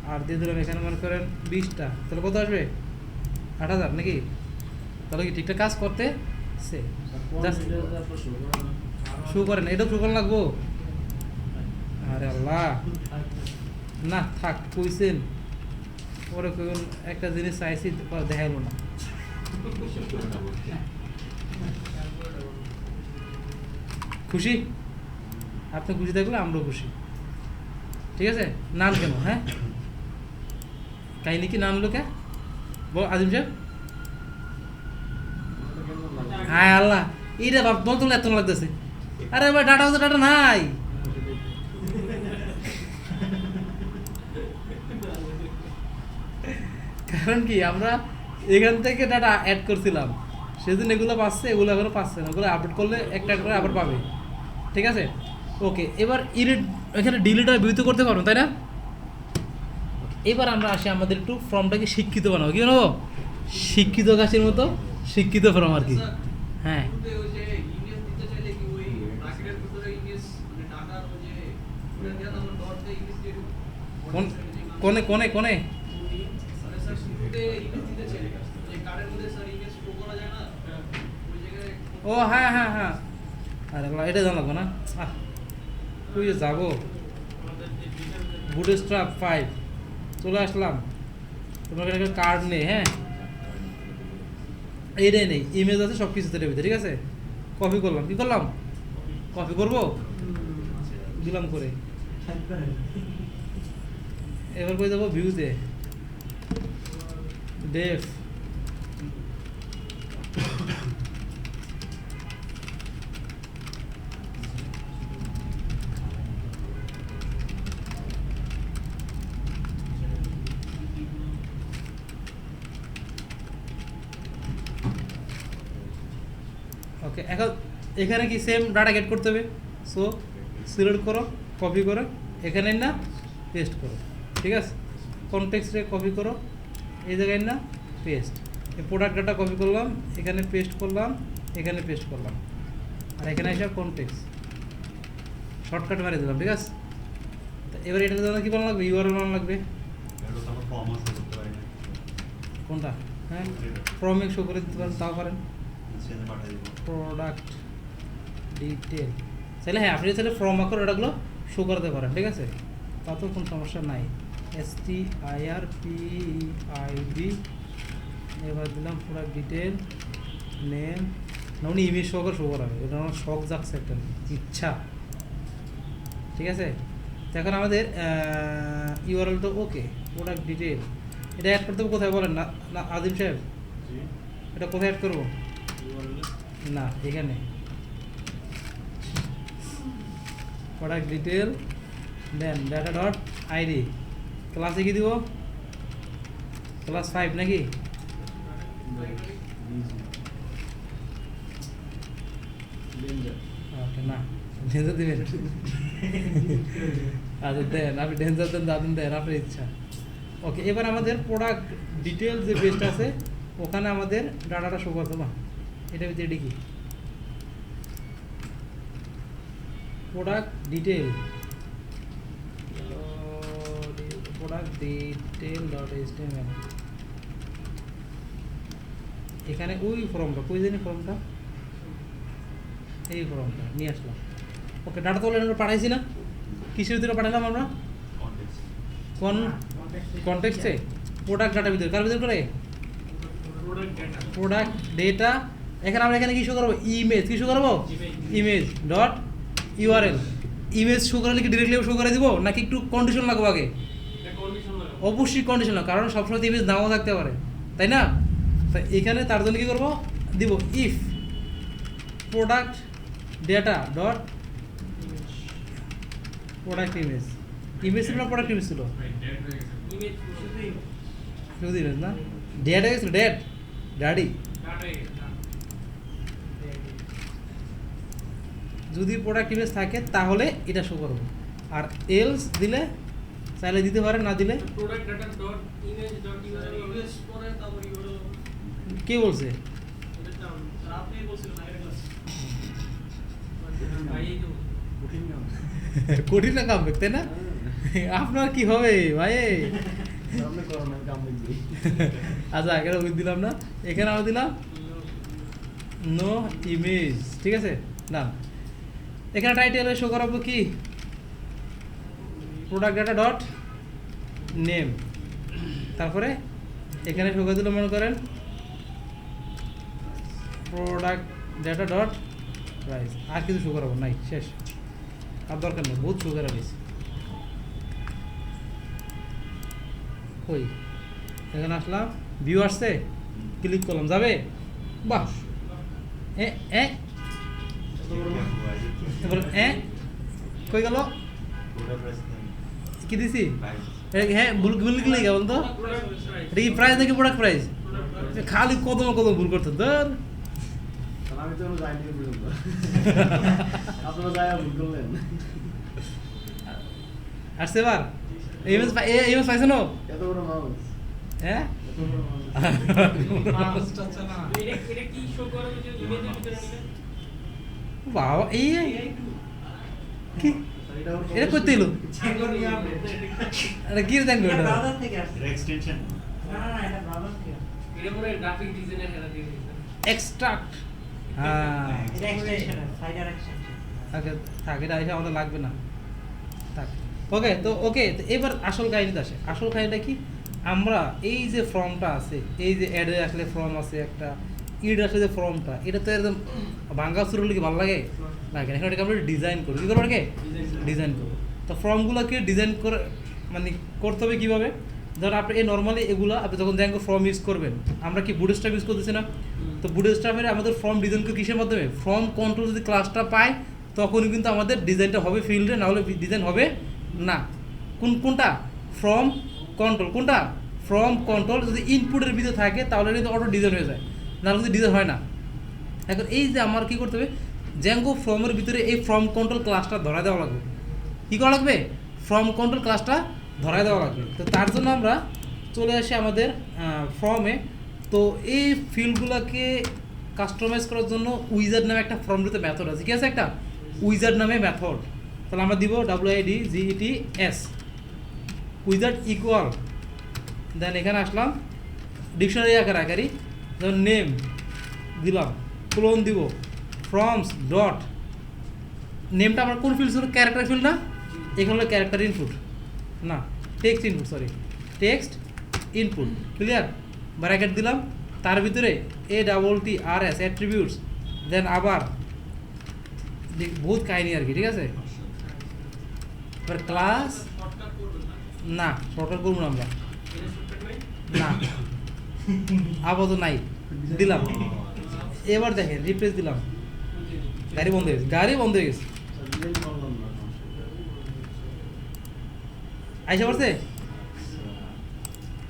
আর দিয়ে দিলাম এখানে মনে করেন 20টা, তাহলে কত আসবে? 8000 নাকি? তাহলে কি ঠিকঠাক কাজ করতে সে শু করেন, এটা শু করা লাগবো? আরে আল্লাহ, না থাক, কইছেন পরে কইন একটা জিনিস চাইছি দেখাইলো না। খুশি? আপনি খুশি থাকলে আমরাও খুশি, ঠিক আছে। নান কেন? হ্যাঁ, কাহিনী কি নান লোকে বল আজিম সাহেব? হায় আল্লাহ, এইটা বলতে এত লাগতেছে। আরে ভাই ডাটা হচ্ছে, ডাটা নাই। কারণ কি, আমরা এখান থেকে ডাটা অ্যাড করছিলাম, সেদিন এগুলো পাচ্ছে, এগুলো এখনো পাচ্ছে না, ওগুলো আপডেট করলে একটা করে আবার পাবে, ঠিক আছে। ওকে, এবার ইডিট এখানে ডিলিট আর বিউতি করতে পারবো, তাই না? এবার আমরা আসি আমাদের একটু ফর্মটাকে শিক্ষিত বানাবো, কি বানাবো? শিক্ষিত গাছের মতো শিক্ষিত ফর্ম আর কি। হ্যাঁ, কোনে কোনে কোনে ও হ্যাঁ হ্যাঁ হ্যাঁ, আরে এটা জানা লাগবে না। তুই যাবো বুটস্ট্র্যাপ 5 চলে আসলাম, তোমার কাছে কার্ড নেই, হ্যাঁ এইটাই নেই, ইমেজ আছে সব কিছু ভিতরে, ঠিক আছে। কপি করলাম, কি করলাম? কপি করবো, দিলাম করে, এবার করে দেবো ভিউতে ডেফ, ওকে। এখন এখানে কি সেম ডাটা গেট করতে হবে, সো সিলেক্ট করো, কপি করো, এখানে না পেস্ট করো, ঠিক আছে। কনটেক্সটে কপি করো, এই জায়গায় না পেস্ট, এই প্রোডাক্ট ডাটা কপি করলাম, এখানে পেস্ট করলাম, এখানে পেস্ট করলাম, আর এখানে এসে কনটেক্সট শর্টকাট মারিয়ে দিলাম, ঠিক আছে। তো এবার এটার জন্য কী বানানো লাগবে? ইউআরএল বানানো লাগবে। কোনটা? হ্যাঁ, ফর্মে শো করে দিতে পারেন, তাও পারেন। প্রোডাক্ট ডিটেল চাইলে, হ্যাঁ আপনি চাইলে ফর্ম আকার ওটাগুলো শো করতে পারেন, ঠিক আছে, তাতেও কোনো সমস্যা নাই। STIRPID, এবার দিলাম প্রোডাক্ট ডিটেল নেম, না উনি ইমেজ শো করে শো করাবে, এটা আমার শখ যাচ্ছে একটা ইচ্ছা, ঠিক আছে। তো এখন আমাদের ইউআরএল তো ওকে, প্রোডাক্ট ডিটেল এটা অ্যাড করতে হবে কোথায় বলেন না, না আজিম সাহেব এটা কোথায় অ্যাড করবো? না এখানে product detail then data dot ID, ক্লাসে কি দিব? ক্লাস 5 নাকি? ওকে, না ডেঞ্জার দিবেন, আচ্ছা দেন আপনি ডেঞ্জার দেন, দাদুন দেন, আপনার ইচ্ছা। ওকে, এবার আমাদের প্রোডাক্ট ডিটেল যে বেস্ট আছে ওখানে আমাদের ডাটাটা শো করতে, না এটা ভিতরে এটি কি product detail product detail dot HTML. এখানে ওই ফর্মটা কই জানি ফর্মটা, এই ফর্মটা নিয়ে আসলাম। ওকে, ডাটা তো আমরা পাঠাইছি না, কিসের ভিতরে পাঠালাম আমরা? কনটেক্সট কোন কনটেক্সটে? প্রোডাক্ট ডাটা ভিতরে, কার ভিতরে করে? Product data product data. এখানে আমরা এখানে কি শো করবো? ইমেজ। কি শো করবো? Image dot URL. Image show করালে কি ডিরেক্টলি শো করে দিব নাকি একটু কন্ডিশন লাগবে আগে? এটা কন্ডিশন লাগাবো। অবশ্যই কন্ডিশন লাগ, কারণ সবসময় ইমেজ নাও থাকতে পারে, তাই না? তাই এখানে তার জন্য কি করবো? দিব if product data dot product image. Image ছিল না প্রোডাক্ট ইমেজ ছিল? ইমেজ শুধু ইমেজ না, ডেটা গেছিল, ড্যাডি। ডাটা যদি প্রোডাক্ট ইমেজ থাকে তাহলে এটা শো করবো, আর এলস দিলে চাইলে দিতে পারে, না দিলে product data dot image dot URL image পরে তারপর ইউআরএল কে বলছে? এটা দাম আপনি বলছিলেন আগের ক্লাস ভাই এই তো কঠিন না কাম, তাই না? আপনার কি হবে ভাই? আচ্ছা, এখানে ওই দিলাম না, এখানে আমরা দিলাম নো ইমেজ, ঠিক আছে না? এখানে টাইটেলে শো করাবো কি? Product data dot name. তারপরে এখানে শো করে দিল মনে করেন প্রোডাক্ট ডাটা ডট প্রাইস। আর কিছু শো করাবো নাই, শেষ। আর দরকার নেই, বহুত শো করা গেছে। ওই এখানে আসলাম, ভিউ আসছে, ক্লিক করলাম, যাবে? বাহ, এ এ এবার এ কই গেল? কি দিছি? হ্যাঁ, ভুল ভুল কি লাগে বলতো? এটা কি প্রাইস নাকি প্রোডাক্ট প্রাইস? খালি কত ভুল করতে ধর। আমি তো যাইনি পর্যন্ত, আপনারা যাই ভুল করলেন। আসছে এবার ইমেজ পাইছে না? এত বড় মাউস, হ্যাঁ, এত বড় মাউস। এটা কি শো করে যে ইমেজের ভিতরে নিলে বাবা এই কি এটা করতে এলো? চ্যাঙ্গো নিয়ে আপনি এটা কি রে দেখো? এটা এটা ব্রাউজার থেকে আসছে। এটা এক্সটেনশন না না না, এটা ব্রাউজার থেকে আসছে। এটা মনে হয় গ্রাফিক ডিজাইনের হেলা দিয়ে দিয়েছে এক্সট্রাক্ট। হ্যাঁ, এটা এক্সটেনশন, সাইডার এক্সটেনশন। ওকে থাক, এটা এসে আমাদের লাগবে না, থাক। ওকে, তো এবার আসল কাহিনীতে আসে। আসল কাহিনীটা কি? আমরা এই যে ফর্মটা আছে, এই যে অ্যাডে আসলে ফর্ম আছে একটা, ইড আসলে যে ফর্মটা, এটা তো একদম ভাঙ্গা শুরু হলে কি ভালো লাগে? লাগে না। এখন এটাকে আমরা ডিজাইন করবো। কী করবো? এটাকে ডিজাইন করবো। তো ফর্মগুলোকে ডিজাইন করে মানে করতে হবে কীভাবে? ধরুন আপনি এই নর্মালি এগুলো আপনি যখন দেখেন ফর্ম ইউজ করবেন, আমরা কি বুটস্ট্র্যাপ ইউজ করতেছি না? তো বুটস্ট্র্যাপের আমাদের ফর্ম ডিজাইন করে কিসের মাধ্যমে? ফর্ম কন্ট্রোল যদি ক্লাসটা পায় তখনই কিন্তু আমাদের ডিজাইনটা হবে ফিল্ডে, না হলে ডিজাইন হবে না। কোনটা? Form control. কোনটা? ফর্ম কন্ট্রোল যদি ইনপুটের ভিতরে থাকে তাহলে কিন্তু অটো ডিজাইন হয়ে যায়, নাহলে কিন্তু ডিজাইন হয় না। এখন এই যে আমার কী করতে হবে? জ্যাঙ্গো ফর্মের ভিতরে এই ফর্ম কন্ট্রোল ক্লাসটা ধরা দেওয়া লাগবে। কী করা লাগবে? ফর্ম কন্ট্রোল ক্লাসটা ধরা দেওয়া লাগবে। তো তার জন্য আমরা চলে আসি আমাদের ফর্মে। তো এই ফিল্ডগুলোকে কাস্টমাইজ করার জন্য উইজার্ড নামে একটা ফর্মটিতে মেথড আছে। কি আছে? একটা উইজার্ড নামে মেথড। তাহলে আমরা দিব WIDGETS উইজার্ড ইকুয়াল, দেন এখানে আসলাম ডিকশনারি আকারি, যেমন নেম দিলাম, ক্লোন দিব, ফর্মস ডট নেমটা আমার কোন ফিল্ড ছিল? ক্যারেক্টার ফিল্ড না? এখানে হলো ক্যারেক্টার ইনপুট, না text input, sorry text input. Clear? Bracket দিলাম, তার ভিতরে ATTRS অ্যাট্রিবিউটস, দেন আবার বহুত কাহিনী আর কি, ঠিক আছে? এবার ক্লাস শর্টকাট করবেন না না, শর্টকাট করবো না আমরা, এটা শর্টকাট নাই না আপাতত নাই, দিলাম। এবার দেখেন রিপ্লেস দিলাম, গাড়ি বন্ধ হয়ে গেছে, ডিজাইন করলাম না। আইসা পড়ছে?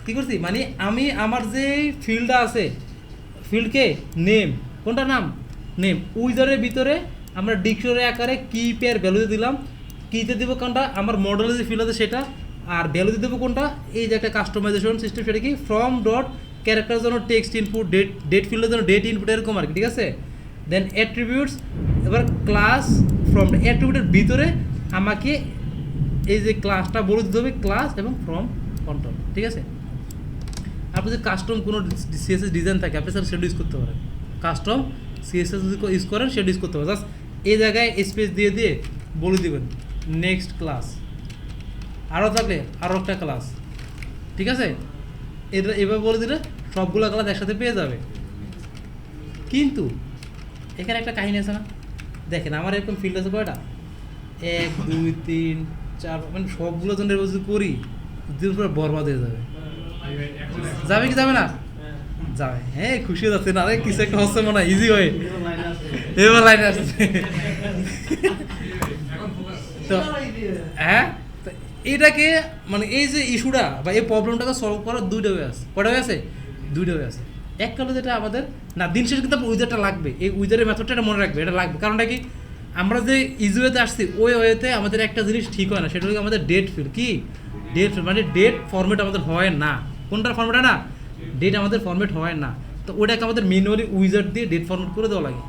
কি করছি? মানে আমি আমার যে ফিল্ডটা আছে, ফিল্ডকে নেম, কোনটা নাম? নেম। উইজারের ভিতরে আমরা ডিকশনারি আকারে কি পেয়ার ভ্যালু দিলাম, কিতে দিব কোনটা? আমার মডেলের যে ফিল্ড আছে সেটা, আর ভ্যালু দিয়ে দেবো কোনটা? এই যে একটা কাস্টমাইজেশন সিস্টেম, সেটা কি? ফ্রম ডট ক্যারেক্টার জন্য টেক্সট ইনপুট, ডেট ফিল্ডের জন্য ডেট ইনপুট, এরকম আর কি, ঠিক আছে? দেন অ্যাট্রিবিউটস, এবার ক্লাস ফ্রম অ্যাট্রিবিউটের ভিতরে আমাকে এই যে ক্লাসটা বলে দিতে হবে, ক্লাস এবং ফ্রম কন্ট্রোল, ঠিক আছে। আপনি যদি কাস্টম কোনো সিএসএস ডিজাইন থাকে আপনি স্যার সেটা ইউজ করতে পারেন, কাস্টম সিএসএস যদি ইউজ করেন সেটা ইউজ করতে পারেন। জাস্ট এই জায়গায় স্পেস দিয়ে দিয়ে বলে দিবেন নেক্সট ক্লাস, আরও থাকলে আরও একটা ক্লাস, ঠিক আছে। এটা এভাবে বলে দিলে সবগুলো ক্লাস একসাথে পেয়ে যাবে। কিন্তু এখানে একটা কাহিনী আছে না, দেখেন আমার এরকম ফিল্ড আছে কয়টা, 1 2 3 4, মানে সবগুলো জনের যদি করি দিন পরে বরবাদ হয়ে যাবে। যাবে কি যাবে না? যাবে। হ্যাঁ খুশি হয়ে যাচ্ছে না, আরে কিছু একটা হচ্ছে মনে হয় ইজি হয়ে এবার লাইনে আসছে। তো হ্যাঁ, তো এটাকে মানে এই যে ইস্যুটা বা এই প্রবলেমটাকে সলভ করার দুইটা ওয়ে আছে। কটা ওয়ে আছে? দুইটা ওয়ে আছে। এক কালো যেটা আমাদের না দিন শেষে কিন্তু উইজারটা লাগবে, এই উইজারের মেথডটা এটা মনে রাখবে, এটা লাগবে। কারণটা কি, আমরা যে ইজি ওয়েতে আসছি ওই ওয়েতে আমাদের একটা জিনিস ঠিক হয় না, সেটা হলো আমাদের ডেট ফিল্ড। কি ডেট ফিল্ড মানে ডেট ফরম্যাট আমাদের হয় না। কোনটার ফরম্যাট হয় না? ডেট আমাদের ফরম্যাট হয় না। তো ওটাকে আমাদের ম্যানুয়ালি উইজার দিয়ে ডেট ফরম্যাট করে দেওয়া লাগে।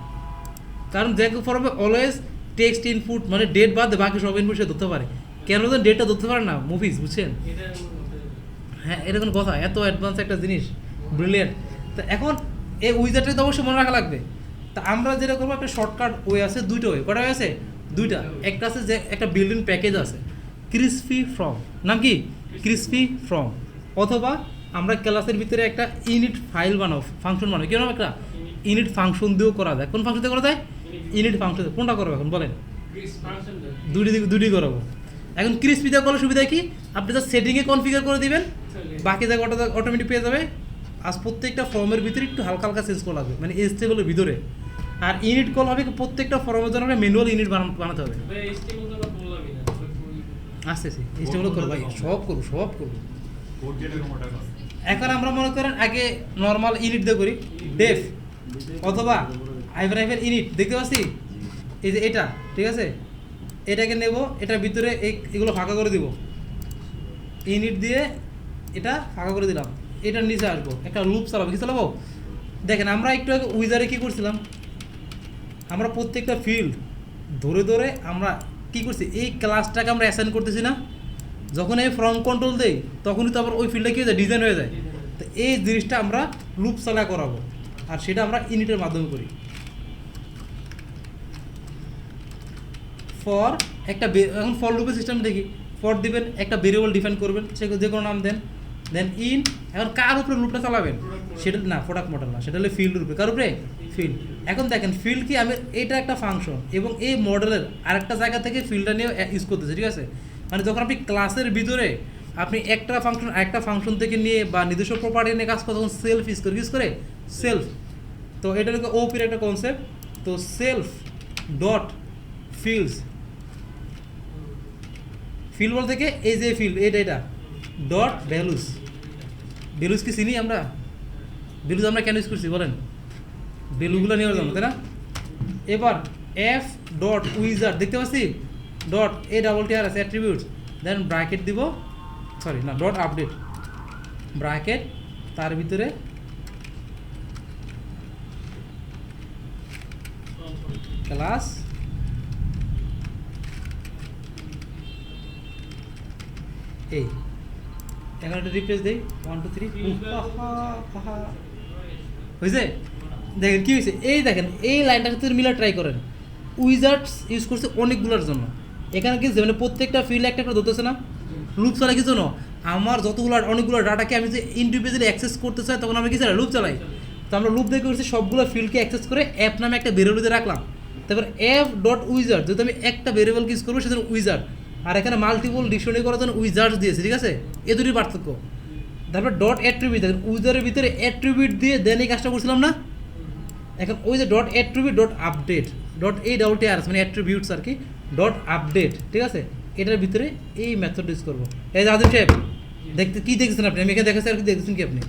কারণ Zango format always text input মানে ডেট বাদ বাকি সব ইনপুট সে ধরতে পারে। কেন যেন ডেটটা ধরতে পারে না মুভিজ, বুঝছেন? হ্যাঁ, এটা কোনো কথা, এত অ্যাডভান্স একটা জিনিস, ব্রিলিয়েন্ট। তো এখন এই উইজারটা তো অবশ্যই মনে রাখা লাগবে। তা আমরা যেটা করবো একটা শর্টকাট ওয়ে আছে, দুইটা ওয়ে। কটা ওয়ে আছে? দুইটা। একটা আছে যে একটা বিল্ডিং প্যাকেজ আছে ক্রিসপি ফ্রম, নাম কি ক্রিসপি ফ্রম, অথবা আমরা ক্লাসের ভিতরে একটা ইনিট ফাইল বানাও, ফাংশন বানাও। কেন একটা ইনিট ফাংশন দিয়েও করা যায়। কোন ফাংশন দিয়ে করা যায়? Init function. কোনটা করবো এখন বলেন? দুটি করাবো। এখন ক্রিসপি দিয়ে করলে সুবিধা কি, আপনি যা সেটিংয়ে কনফিগার করে দিবেন, বাকি জায়গাটা অটোমেটিক পেয়ে যাবে। আজ প্রত্যেকটা ফর্মের ভিতরে একটু হালকা হালকা চেঞ্জ করা লাগবে, মানে এসটিএমএলের ভিতরে। আর ইনিট কল হবে প্রত্যেকটা ফর্মের জন্য আমরা ম্যানুয়াল ইনিট বানাতে হবে। আস্তে আস্তে এসটিএমএল করবো ভাই, সব করবো। এখন আমরা মনে করেন আগে নর্মাল ইনিট দিয়ে করি, ডেফ অথবা আইভার ইনিট, দেখতে পাচ্ছি এই যে এটা, ঠিক আছে। এটাকে নেব, এটার ভিতরে এগুলো ফাঁকা করে দিব, ইনিট দিয়ে এটা ফাঁকা করে দিলাম। এটার নিচে আসবো, একটা লুপ চালাবো। কি চালাবো? দেখেন আমরা একটু আগে উইজারে কী করছিলাম, আমরা প্রত্যেকটা ফিল্ড ধরে ধরে আমরা কী করছি, এই ক্লাসটাকে আমরা অ্যাসাইন করতেছি না। যখন এই ফ্রম কন্ট্রোল দেই তখনই তো আবার ওই ফিল্ডটা কী হয়ে যায়, ডিজাইন হয়ে যায়। তো এই জিনিসটা আমরা লুপ চালা করাবো, আর সেটা আমরা ইনিটের মাধ্যমে করি। ফর একটা এখন ফর লুপের সিস্টেম দেখি, ফর দিবেন, একটা ভেরিয়েবল ডিফাইন করবেন, সে যে কোনো নাম দেন, দেন ইন। এখন কার উপরে লুপটা চালাবেন? সেটা না প্রোডাক্ট মডেল না, সেটা হলো ফিল্ডের উপরে। কার উপরে? ফিল্ড। এখন দেখেন ফিল্ড কি, আমি এটা একটা ফাংশন এবং এই মডেলের আরেকটা জায়গা থেকে ফিল্ডটা নিয়ে ইউজ করতেছি, ঠিক আছে। মানে যখন আপনি ক্লাসের ভিতরে আপনি একটা ফাংশন আরেকটা ফাংশন থেকে নিয়ে বা নিজস্ব প্রপার্টি নিয়ে কাজ করে তখন সেলফ ইউজ করে সেলফ। তো এটা হলো ওপির একটা কনসেপ্ট। তো সেলফ ডট ফিল্ডস, ফিল্ড বল থেকে এই যে ফিল্ড এটা ডট ভ্যালুস। ভ্যালুস কি চিনি আমরা? ভ্যালুস আমরা কেন ইউজ করছি বলেন? ভ্যালুগুলো নেওয়ার জন্য, তাই না? এবার এফ ডট উইজার, দেখতে পাচ্ছি ডট এ ডাবল টি আর আছে অ্যাট্রিবিউটস, দেন ব্র্যাকেট দিব, সরি না ডট আপডেট ব্র্যাকেট, তার ভিতরে ক্লাস এই। এখন একটা রিপ্লেস দেই 1 2 3 হয়েছে। দেখেন কি হয়েছে, এই দেখেন এই লাইনটার সাথে মিলা ট্রাই করেন। উইজার্ডস ইউজ করছে অনেকগুলোর জন্য, এখানে কি মানে প্রত্যেকটা ফিল্ড একটা করে ধরতেছে না। লুপ চালাই কি জন্য, আমার যতগুলো অনেকগুলো ডাটাকে আমি যে ইন্ডিভিজুয়ালি অ্যাক্সেস করতে চাই তখন আমি কি চালাই, লুপ চালাই। তো আমরা লুপ দেখে করছি সবগুলো ফিল্ডকে অ্যাক্সেস করে অ্যাপ নামে একটা ভেরিয়েবলতে রাখলাম। তারপর অ্যাপ ডট উইজার্ড, যদি আমি একটা ভেরিয়েবলকে ইউজ করবো সেজন্য উইজার্ড, আর এখানে মাল্টিপল ডিকশনারি করার জন্য উইজার্ডস দিয়েছে, ঠিক আছে। এ দুটি পার্থক্য। তারপর ডট অ্যাট্রিবিউট, দেখেন উইজারের ভিতরে অ্যাট্রিবিউট দিয়ে দেন এই কাজটা করছিলাম না। এখন ওই যে dot attribute dot update dot এই ডাবল টি আর মানে অ্যাট্রিবিউটস আর কি, ডট আপডেট, ঠিক আছে। এটার ভিতরে এই মেথড ইউজ করবো। এই যে আদিম সাহেব দেখতে কি দেখছেন আপনি, আমি এখানে দেখাচ্ছি আর কি দেখছেন কি আপনি,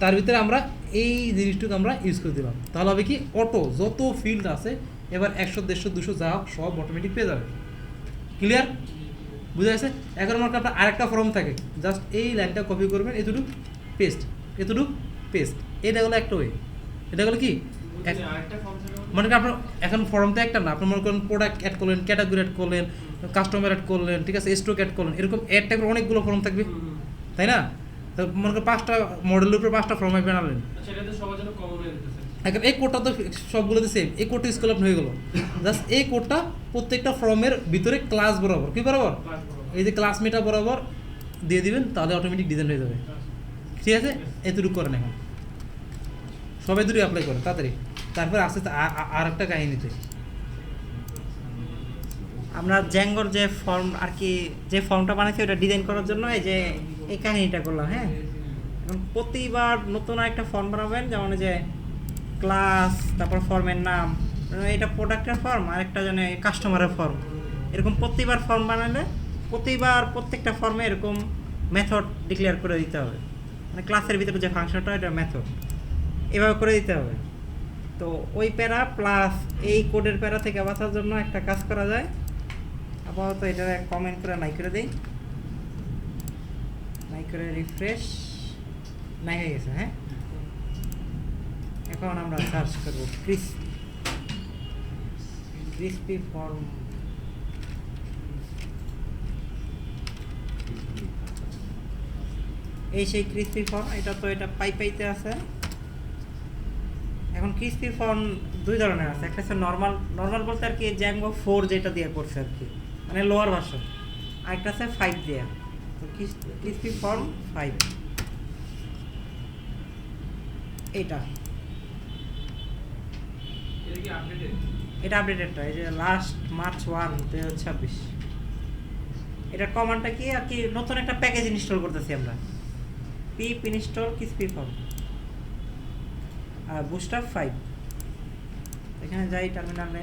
তার ভিতরে আমরা এই জিনিসটুকু আমরা ইউজ করে দিলাম। তাহলে হবে কি, অটো যত ফিল্ড আছে এবার 100 150 200 যা সব অটোমেটিক পেয়ে যাবে। ক্লিয়ার? বুঝা গেছে? এখন আমার আপনার আরেকটা ফর্ম থাকে, জাস্ট এই লাইনটা কপি করবেন, এতটুকু পেস্ট, এতটুকু পেস্ট। এটা হলো একটা ওয়ে, এটা হলো কি বুঝছি, আরেকটা ফর্ম ছিল মনে করেন আপনার এখন ফর্ম তো একটা না, আপনি মনে করেন প্রোডাক্ট অ্যাড করলেন, ক্যাটাগরি অ্যাড করলেন, কাস্টমার অ্যাড করলেন, ঠিক আছে, স্টক অ্যাড করলেন, এরকম অ্যাড টাইপের অনেকগুলো ফর্ম থাকবে, তাই না? তো মনে করেন 5টা মডেলের উপরে 5টা ফর্ম আপনি বানালেন। আচ্ছা, এটা তো সবার জন্য কমন হয়ে যেতেছে। এখন এই কোডটা তো সবগুলোতে সেম, এই কোডটা স্কেল আপ হয়ে গেল। জাস্ট এই কোডটা প্রত্যেকটা ফর্মের ভিতরে ক্লাস বরাবর, কি বরাবর, ক্লাস বরাবর। এই যে ক্লাস মেটা বরাবর দিয়ে দিবেন, তাহলে অটোমেটিক ডিজাইন হয়ে যাবে। ঠিক আছে, এতটুকু করেন এখন, সবাই দুটোই অ্যাপ্লাই করে তাড়াতাড়ি। তারপর আস্তে আস্তে আর একটা কাহিনীতে আমরা জ্যাঙ্গোর যে ফর্ম আর কি, যে ফর্মটা বানাইছি ওটা ডিজাইন করার জন্য এই যে এই কাহিনীটা করলাম। হ্যাঁ, এখন প্রতিবার নতুন একটা ফর্ম বানাবেন, যেমন এই যে ক্লাস, তারপর ফর্মের নাম, এটা প্রোডাক্টের ফর্ম, আর একটা যেন কাস্টমারের ফর্ম, এরকম প্রতিবার ফর্ম বানালে প্রতিবার প্রত্যেকটা ফর্মে এরকম মেথড ডিক্লেয়ার করে দিতে হবে। মানে ক্লাসের ভিতরে যে ফাংশনটা এটা মেথড এভাবে করে দিতে হবে। তো ওই প্যারা প্লাস এই কোডের প্যারা থেকে বাঁচার জন্য একটা কাজ করা যায়। আপাতত এটা কমেন্ট করে নাই করে দিই, নাই করে রিফ্রেশ, নাই হয়ে গেছে। হ্যাঁ, এখন আমরা সার্চ করব ক্রিসপি ফর্ম। এই সেই ক্রিসপি ফর্ম, এটা তো এটা পাইতে আছে। এখন ক্রিসপি ফর্ম দুই ধরনের আছে, একটা হচ্ছে নর্মাল বলতে আর কি জ্যাঙ্গো 4 যেটা দিয়ে করছে আর কি, মানে লোয়ার ভার্সন, আর একটা আছে 5 দিয়ে। তো ক্রিসপি ফর্ম 5 এটা এটা কি আপডেটেড? এটা আপডেটেডটা, এই যে লাস্ট মার্চ 1, 2026। এটা কমান্ডটা কি আর কি, নতুন একটা প্যাকেজ ইনস্টল করতেছি আমরা, পিপ ইনস্টল ক্রিসপি ফর্ম আর বুস্টআপ 5। এখানে যাই টার্মিনালে,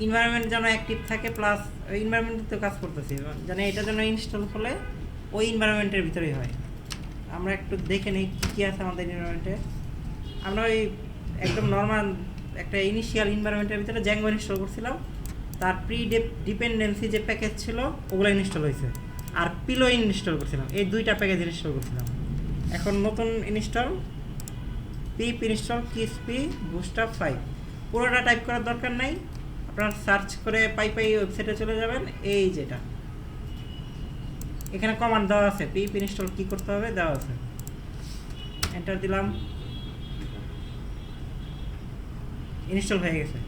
এনভায়রনমেন্ট যেন অ্যাক্টিভ থাকে, প্লাস এনভায়রনমেন্টে কাজ করতেছি যেন এটা যেন ইনস্টল হলে ওই এনভায়রনমেন্টের ভিতরেই হয়। আমরা একটু দেখে নিই কী কী আছে আমাদের এনভায়রনমেন্টে। আমরা ওই একদম নর্মাল একটা ইনিশিয়াল এনভায়রনমেন্টের ভিতরে জ্যাঙ্গো ইনস্টল করছিলাম, তার ডিপেন্ডেন্সি যে প্যাকেজ ছিল ওগুলো ইনস্টল হয়েছে, আর পিলো ইনস্টল করছিলাম, এই দুইটা প্যাকেজ ইনস্টল করছিলাম। এখন নতুন ইনস্টল পিপ ইনস্টল ক্রিসপি বুস্টআপ 5, পুরোটা টাইপ করার দরকার নাই, আপনারা সার্চ করে পাই ওয়েবসাইটে চলে যাবেন। এই যেটা এখানে কমান্ড দেওয়া আছে, পিপ ইনস্টল কী করতে হবে দেওয়া আছে, এন্টার দিলাম, ইনস্টল হয়ে গেছে।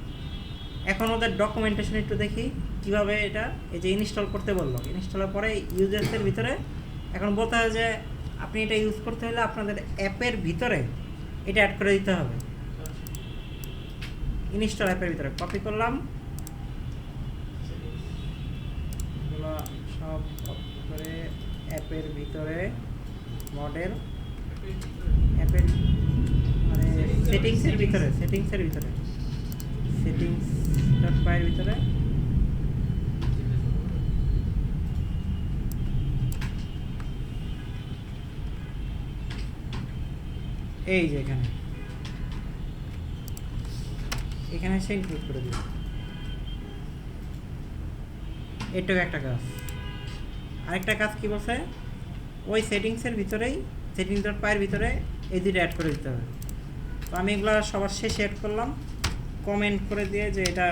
এখন ওদের ডকুমেন্টেশন একটু দেখি কিভাবে এটা, এই যে ইনস্টল করতে বললো, ইনস্টলের পরে ইউজার্সের ভিতরে এখন বলতে হয় যে আপনি এটা ইউজ করতে হলে আপনাদের অ্যাপের ভিতরে এটা অ্যাড করে দিতে হবে। ইনস্টল অ্যাপের ভিতরে কপি করলাম, এগুলো সব কপি করে অ্যাপের ভিতরে মডেল, অ্যাপের মানে সেটিংসের ভিতরে সেটিংস.py এর ভিতরে এই যে এখানে সে ইনক্লুড করে দিই। এটাও একটা কাজ। আরেকটা কাজ কি বলছে, ওই সেটিংসের ভিতরেই সেটিংস.py এর ভিতরে এই দুটো অ্যাড করে দিতে হবে। তো আমি এগুলো সবার শেষে অ্যাড করলাম, কমেন্ট করে দিয়ে যে এটা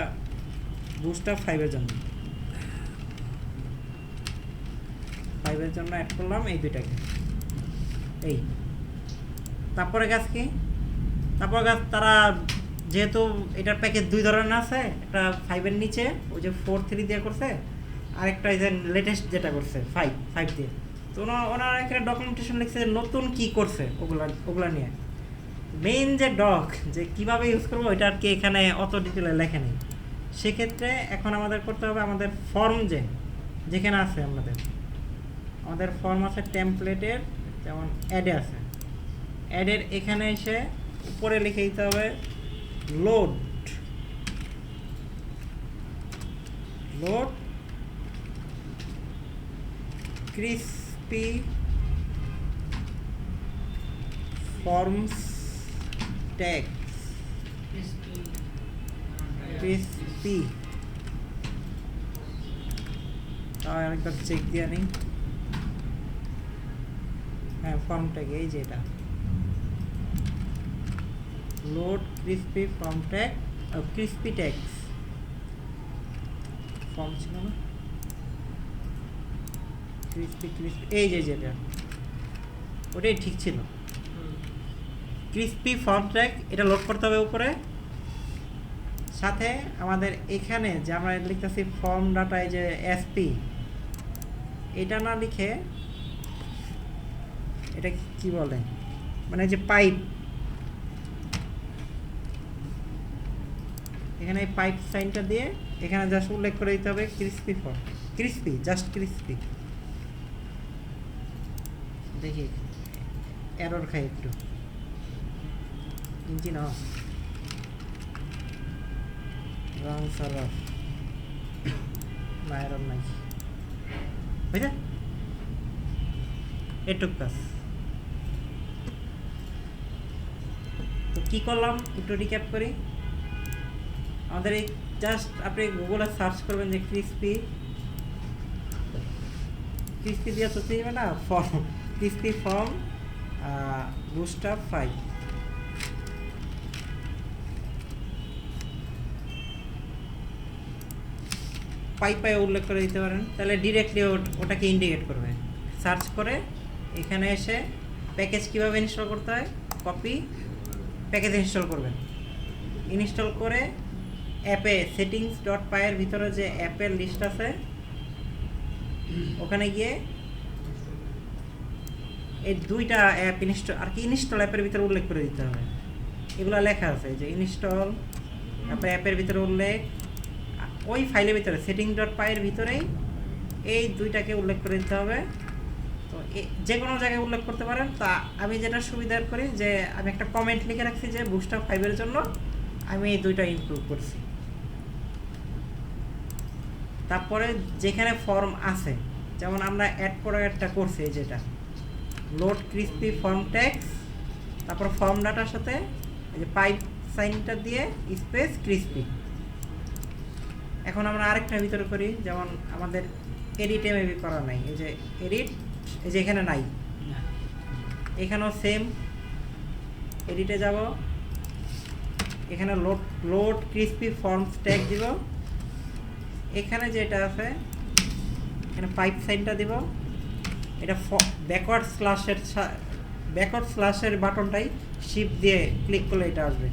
বুস্টআপ 5 এর জন্য, 5 এর জন্য অ্যাড করলাম এই দুইটাকে। এই তারপরে গাছ কি, তারপর গাছ তারা যেহেতু এটার প্যাকেজ দুই ধরনের আছে, একটা 5 এর নিচে ওই যে 4.3 দিয়ে করছে, আরেকটা এই যে লেটেস্ট যেটা করছে 5 দিয়ে। তো ওনারা এখানে ডকুমেন্টেশন লিখছে যে নতুন কি করছে ওগুলা নিয়ে। মেইন যে যে কীভাবে ইউজ করবো ওইটা আর কি এখানে অত ডিটেলে লেখা নেই। সেক্ষেত্রে এখন আমাদের করতে হবে, আমাদের ফর্ম যেখানে আছে আমাদের ফর্ম আছে টেমপ্লেটের, যেমন অ্যাডে আছে, অ্যাডের এখানে এসে উপরে লিখে দিতে হবে load crispy forms tags, crispy. তাও আরেকবার চেক দিয়ে নিই। হ্যাঁ, ফর্ম ট্যাগ এই যে এটা load crispy form tag crispy tags form ছিল না ক্রিস্পি এই যে যেটা ওটাই ঠিক ছিল ক্রিস্পি ফর্ম ট্যাগ এটা লোড করতে হবে উপরে সাথে আমাদের এখানে যে আমরা লিখতেছি ফর্ম ডাটা এই যে এসপি এটা না লিখে এটা কি বলে মানে যে পাইপ এখানে এই পাইপ সাইনটা দিয়ে এখানে জাস্ট উল্লেখ করে দিতে হবে crispy form crispy just crispy দেখি এরর খাই একটু ইঞ্জিন অফ রং সার্ভার না এরর নাই বুঝলে এটুক কাজ তো কী করলাম একটু রিক্যাপ করি আমাদের এই জাস্ট আপনি গুগলে সার্চ করবেন যে ক্রিস্পি দিয়ে তো চিনবে না ফর্ম ক্রিস্পি ফর্ম বুস্টআপ 5 পাই উল্লেখ করে দিতে পারেন তাহলে ডিরেক্টলি ওটাকে ইন্ডিকেট করবে সার্চ করে এখানে এসে প্যাকেজ কীভাবে ইনস্টল করতে হয় কপি প্যাকেজ ইনস্টল করবেন ইনস্টল করে অ্যাপে settings.py এর ভিতরে যে অ্যাপের লিস্ট আছে ওখানে গিয়ে এই দুইটা অ্যাপ ইনস্টল আর কি ইনস্টল অ্যাপের ভিতরে উল্লেখ করে দিতে হবে এগুলো লেখা আছে যে ইনস্টল তারপরে অ্যাপের ভিতরে উল্লেখ ওই ফাইলের ভিতরে settings.py এর ভিতরেই এই দুইটাকে উল্লেখ করে দিতে হবে তো যে কোনো জায়গায় উল্লেখ করতে পারেন তা আমি যেটা সুবিধার করি যে আমি একটা কমেন্ট লিখে রাখছি যে বুস্টআপ 5 এর জন্য আমি এই দুইটা ইনক্লুড করছি তারপরে যেখানে ফর্ম আছে যেমন আমরা অ্যাড প্রোডাক্টটা করছি যেটা লোড ক্রিস্পি ফর্ম ট্যাগস তারপর ফর্ম ডাটার সাথে এই যে পাইপ সাইনটা দিয়ে স্পেস ক্রিস্পি এখন আমরা আরেকটার ভিতরে করি যেমন আমাদের এডিটে মেবি করা নাই এই যে এডিট এই যে এখানে নাই এখানেও সেম এডিটে যাব এখানে লোড ক্রিস্পি ফর্মস ট্যাগ দিব এখানে যেটা আছে এখানে পাইপ সাইনটা দিব এটা ব্যাকওয়ার্ড স্ল্যাশের বাটনটাই শিফট দিয়ে ক্লিক করলে এটা আসবে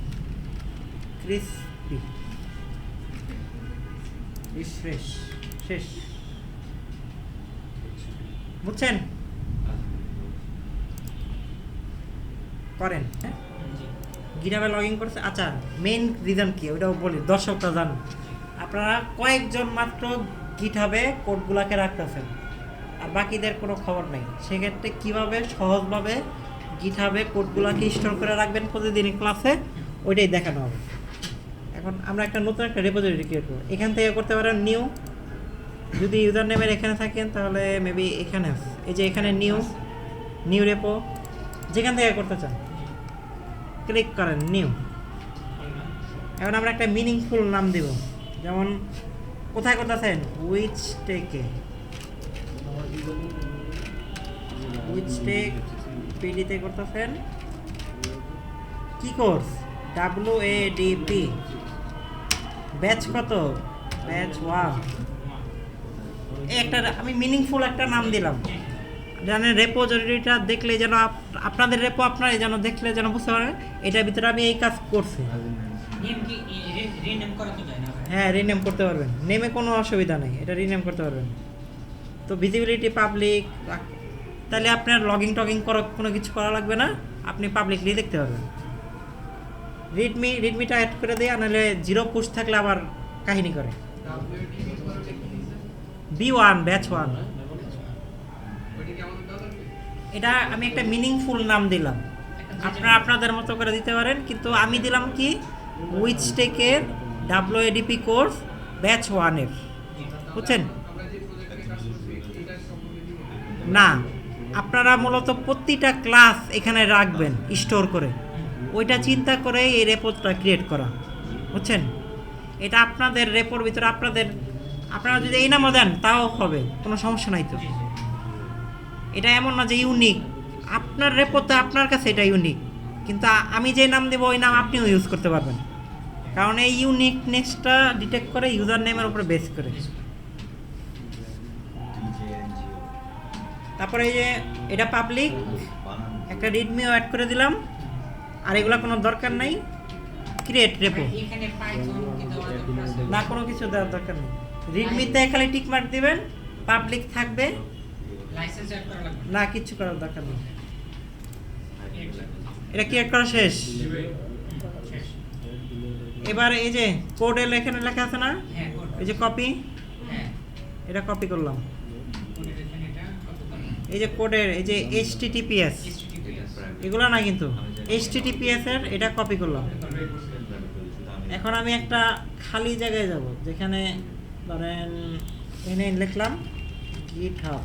ক্রিস্পি রিফ্রেশ শেষ বুঝছেন করেন হ্যাঁ গিটহাবে লগ ইন করছে আচ্ছা মেইন রিজন কি ওটাও বলি দর্শকরা জানুন আপনারা কয়েকজন মাত্র গিটহাবে কোডগুলোকে রাখতেছেন আর বাকিদের কোনো খবর নেই সেক্ষেত্রে কীভাবে সহজভাবে গিটহাবে কোডগুলোকে স্টোর করে রাখবেন প্রতিদিনই ক্লাসে ওইটাই দেখানো হবে এখন আমরা একটা নতুন একটা রেপোজিটরি ক্রিয়েট করব এখান থেকে করতে পারেন নিউ যদি ইউজার নেমের এখানে থাকেন তাহলে মেবি এখানে এই যে এখানে নিউ রেপো যেখান থেকে করতে চান ক্লিক করেন নিউ এখন আমরা একটা মিনিংফুল নাম দেব যেমন কোথায় করতেছেন উইচ টেক পিডিতে করতেছেন কি কোর্স WADP ব্যাচ কত ব্যাচ 1 একটা আমি মিনিংফুল একটা নাম দিলাম জানেন রেপোজিটরিটা দেখলে যেন আপনাদের রেপো আপনারা যেন দেখলে যেন বুঝতে পারেন এটার ভিতরে আমি এই কাজ করছি হ্যাঁ রিনেম করতে পারবেন নেমে কোনো অসুবিধা নেই এটা রিনেম করতে পারবেন তো ভিজিবিলিটি পাবলিক তাহলে আপনার টগিং করা কোনো কিছু করা লাগবে না আপনি পাবলিকলি দেখতে পারবেন রিডমিটা অ্যাড করে দেয়া নাহলে 0 পুশ থাকলে আবার কাহিনী করে B1 ব্যাচ 1 এটা আমি একটা মিনিংফুল নাম দিলাম আপনারা আপনাদের মতো করে দিতে পারেন কিন্তু আমি দিলাম কি উইচ টেকের WADP কোর্স ব্যাচ 1 এর বুঝছেন না আপনারা মূলত প্রতিটা ক্লাস এখানে রাখবেন স্টোর করে ওইটা চিন্তা করে এই রেপোটা ক্রিয়েট করা বুঝছেন এটা আপনাদের রেপোর ভিতরে আপনারা যদি এই নামও দেন তাও হবে কোনো সমস্যা নাই তো এটা এমন না যে ইউনিক আপনার রেপোতে আপনার কাছে এটা ইউনিক কিন্তু আমি যে নাম দেবো ওই নাম আপনিও ইউজ করতে পারবেন, কারণ এই ইউনিকনেসটা ডিটেক্ট করে ইউজার নেমের উপরে বেস করে। তারপরে এই যে এটা পাবলিক, একটা রিডমিও অ্যাড করে দিলাম, আর এগুলা কোনো দরকার নাই। ক্রিয়েট রেপো, এখানে পাইথন কি দেওয়ার দরকার আছে? না কোনো কিছু দেওয়ার দরকার নেই। রিডমিতে খালি টিক মার্ক দিবেন, পাবলিক থাকবে, লাইসেন্স অ্যাড করা লাগবে না কিচ্ছু করার দরকার নেই। এটা ক্রিয়েট করা শেষ। শেষ। এবার এই যে কোড এখানে লেখা আছে না, হ্যাঁ কোড। এই যে কপি, হ্যাঁ এটা কপি করলাম। কোডের এখানে এটা কত করব? এই যে কোডের এই যে HTTPS, HTTPS এগুলো না কিন্তু HTTPS এর এটা কপি করলাম। এখন আমি একটা খালি জায়গায় যাব, যেখানে ধরেন এনে লিখলাম GitHub,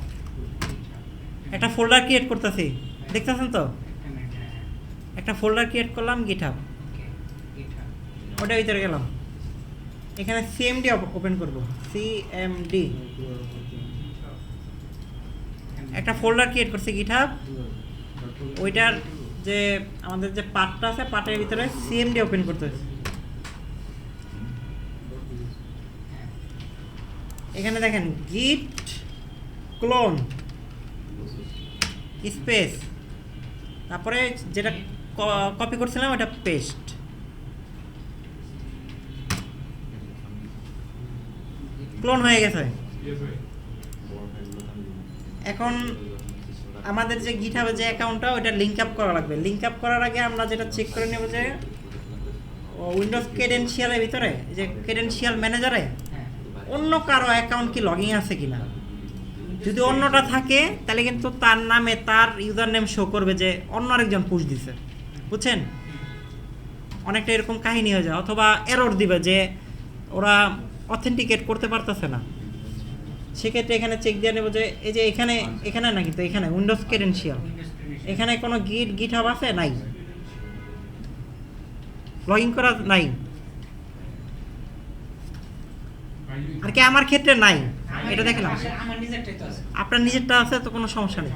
একটা ফোল্ডার ক্রিয়েট করতেছি, দেখতেছেন তো? এখানে এটা একটা ফোল্ডার ক্রিয়েট করলাম GitHub, ওকে এটা ওটার ভিতরে গেলাম। এখানে CMD ওপেন করব, CMD, একটা ফোল্ডার ক্রিয়েট করছি GitHub, ওইটার যে আমাদের যে পার্টটা আছে পার্টের ভিতরে CMD ওপেন করতে হবে। এখানে দেখেন git clone স্পেস, তারপরে যেটা কপি করছিলাম ওটা পেস্ট। ক্লোন হয়ে গেছে। এখন আমাদের যে গিটহাবে যে অ্যাকাউন্টটা ওটা লিংক আপ করা লাগবে। লিংক আপ করার আগে আমরা যেটা চেক করে নেব যে উইন্ডোজ ক্রেডেনশিয়ালের ভিতরে যে ক্রেডেনশিয়াল ম্যানেজারে হ্যাঁ অন্য কারো অ্যাকাউন্ট কি লগইন আছে কিনা। যদি অন্যটা থাকে তাহলে কিন্তু তার নামে তার ইউজার নেম শো করবে যে অন্য আরেকজন পুশ দিছে, বুঝছেন? অনেকটা এরকম কাহিনী হয়ে যায়, অথবা এরর দিবে যে ওরা অথেন্টিকেট করতে পারতেছে না। সেক্ষেত্রে এখানে চেক দিয়ে নেব যে এই যে এখানে এখানে না, কিন্তু এখানে উইন্ডোজ ক্রেডেনশিয়াল, এখানে কোনো গিটহাব আছে নাই, লগ ইন করা নাই, আর কি আমার ক্ষেত্রে নাই, এটা দেখলাম। আমার নিজেরটাই তো আছে। আপনার নিজেরটা আছে তো কোনো সমস্যা নেই।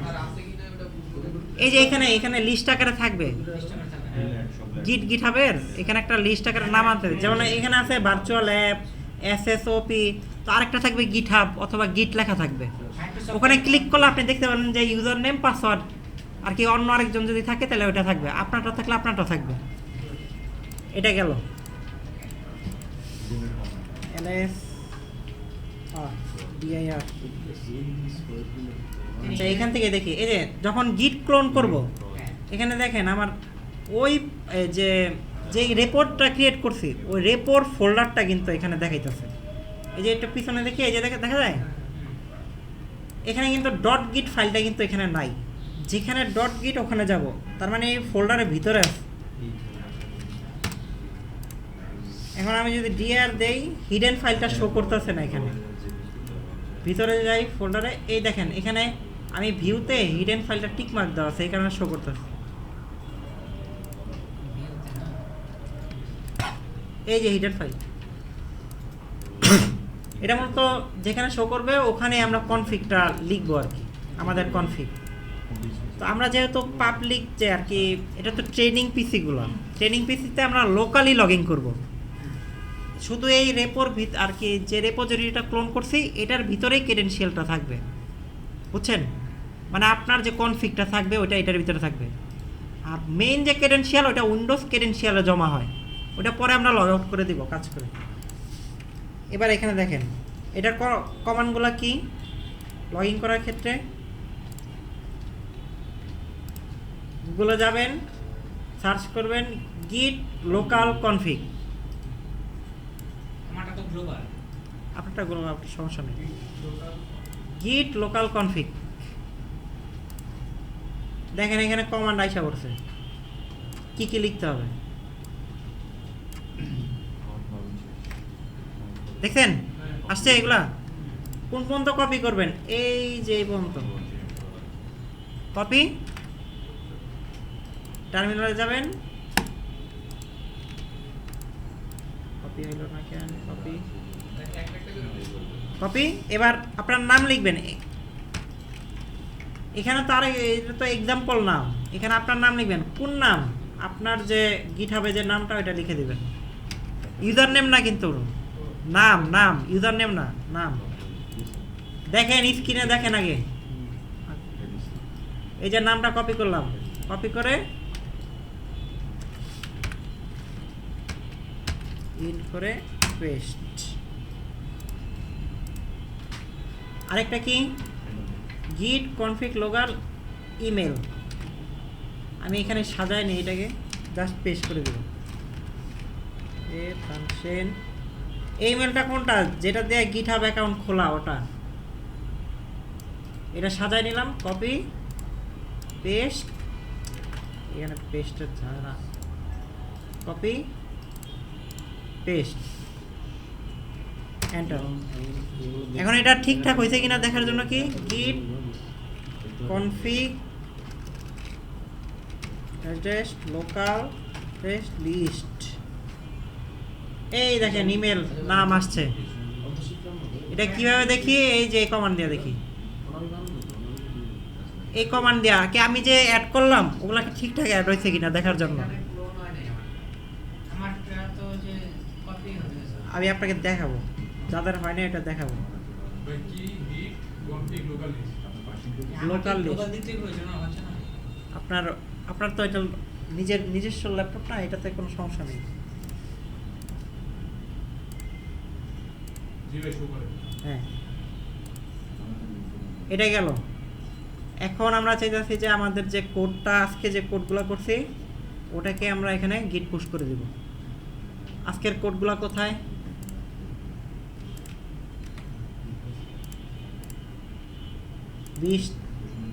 এই যে এখানে এখানে লিস্ট আকারে থাকবে কাস্টমার থাকবে। গিটহাবের, এখানে একটা লিস্ট আকারে নাম আছে, যেমন এখানে আছে ভার্চুয়াল অ্যাপ, SSOP, তো আরেকটা থাকবে গিটহাব অথবা গিট লেখা থাকবে। ওখানে ক্লিক করলে আপনি দেখতে পারেন যে ইউজার নেম পাসওয়ার্ড, আর কি অন্য আরেকজন যদি থাকে তাহলে ওইটা থাকবে, আপনারটা থাকলে আপনারটা থাকবে। এটা গেল LS DIR। আচ্ছা এখান থেকে দেখি এই যে যখন গিট ক্লোন করব, এখানে দেখেন আমার ওই যে যে রেপোর্টটা ক্রিয়েট করছি ওই রেপোর্ট ফোল্ডারটা কিন্তু এখানে দেখাইতেছে। এই যে একটু পিছনে দেখি, এই যে দেখা যায় এখানে কিন্তু ডট গিট ফাইলটা কিন্তু এখানে নাই। যেখানে ডট গিট ওখানে যাব, তার মানে এই ফোল্ডারের ভিতরে আছে। এখন আমি যদি ডিআর দেই, হিডেন ফাইলটা শো করতেছে না। এখানে ভিতরে যাই ফোল্ডারে, এই দেখেন এখানে আমি ভিউতে হিডেন ফাইলটা টিক মার্ক দেওয়া আছে, এই কারণে শো করতেছে। এই যে হিডেন ফাইল, এটা মূলত যেখানে শো করবে ওখানে আমরা কনফিগটা লিখবো আর কি, আমাদের কনফিগ। তো আমরা যেহেতু পাবলিক যে আর কি, এটা তো ট্রেনিং পিসিগুলো, ট্রেনিং পিসিতে আমরা লোকালি লগ ইন করবো। শুধু এই রেপোর আর কি যে রেপোজিটরিটা ক্লোন করছি এটার ভিতরেই ক্রেডেনশিয়ালটা থাকবে, বুঝছেন? মানে আপনার যে কনফিগটা থাকবে ওটা এটার ভিতরে থাকবে, আর মেইন যে ক্রেডেনশিয়াল ওটা উইন্ডোজ ক্রেডেনশিয়ালে জমা হয়, ওটা পরে আমরা লগ আউট করে দিব কাজ করে। এবার এখানে দেখেন এটার কমান্ডগুলো কি লগ ইন করার ক্ষেত্রে। গুগলে যাবেন, সার্চ করবেন গিট লোকাল কনফিগ। আমারটা তো গ্লোবাল। আপনারটা গ্লোবাল, আপনার সমস্যা নেই। গিট লোকাল কনফিগ, দেখেন এখানে কমান্ড আইসা পড়ছে, কি কি লিখতে হবে দেখছেন আসছে। এগুলা কোন পর্যন্ত কপি করবেন, এই যে এই পর্যন্ত কপি। টার্মিনালে যাবেন, কপি হইল না কেন, কপি কপি। এবার আপনার নাম লিখবেন এখানে, তো আর এটা তো এক্সাম্পল নাম, এখানে আপনার নাম লিখবেন। কোন নাম? আপনার যে গিটহাবে যে নামটা ওইটা লিখে দিবেন, ইউজার নেম না কিন্তু, নাম নাম, ইউজার নেম না, নাম। দেখেন স্ক্রিনে দেখেন আগে, এই যে নামটা কপি করলাম, কপি করে ইন করে পেস্ট। আরেকটা কি, গিট কনফিগ লোকাল ইমেল, আমি এখানে সাজাই নি, এটাকে জাস্ট পেস্ট করে দেব। এ ফাংশন, এই ইমেলটা কোনটা, যেটা দিয়ে গিটহাব অ্যাকাউন্ট খোলা ওটা, এটা সাজাই নিলাম, কপি পেস্ট, এখানে পেস্টের ঝামেলা, কপি পেস্ট, এন্টার। এখন এটা ঠিকঠাক হয়েছে কিনা দেখার জন্য কি, git config address local test list, এই দেখেন ইমেল নাম আসছে। এটা কিভাবে দেখি, এই যে কমান্ড দিয়ে দেখি, এই কমান্ড দেওয়া কি আমি যে অ্যাড করলাম ওগুলা কি ঠিকঠাক অ্যাড হয়েছে কিনা দেখার জন্য এখানে ক্লোন হয় নাই আমারটা তো যে কপি হয়ে গেছে। আমি আপনাকে দেখাবো, যাদের হয় না এটা দেখাবো। লোকাল লিস্ট লোকাল দিতে প্রয়োজন হচ্ছে না। আপনার তো এটা নিজস্ব ল্যাপটপ না, এটাতে কোনো সমস্যা নেই। হ্যাঁ, এটা গেল। এখন আমরা চাইতেছি যে আমাদের যে কোডটা আজকে যে কোডগুলো করছি ওটাকে আমরা এখানে গিট পুশ করে দিব। আজকের কোডগুলো কোথায়,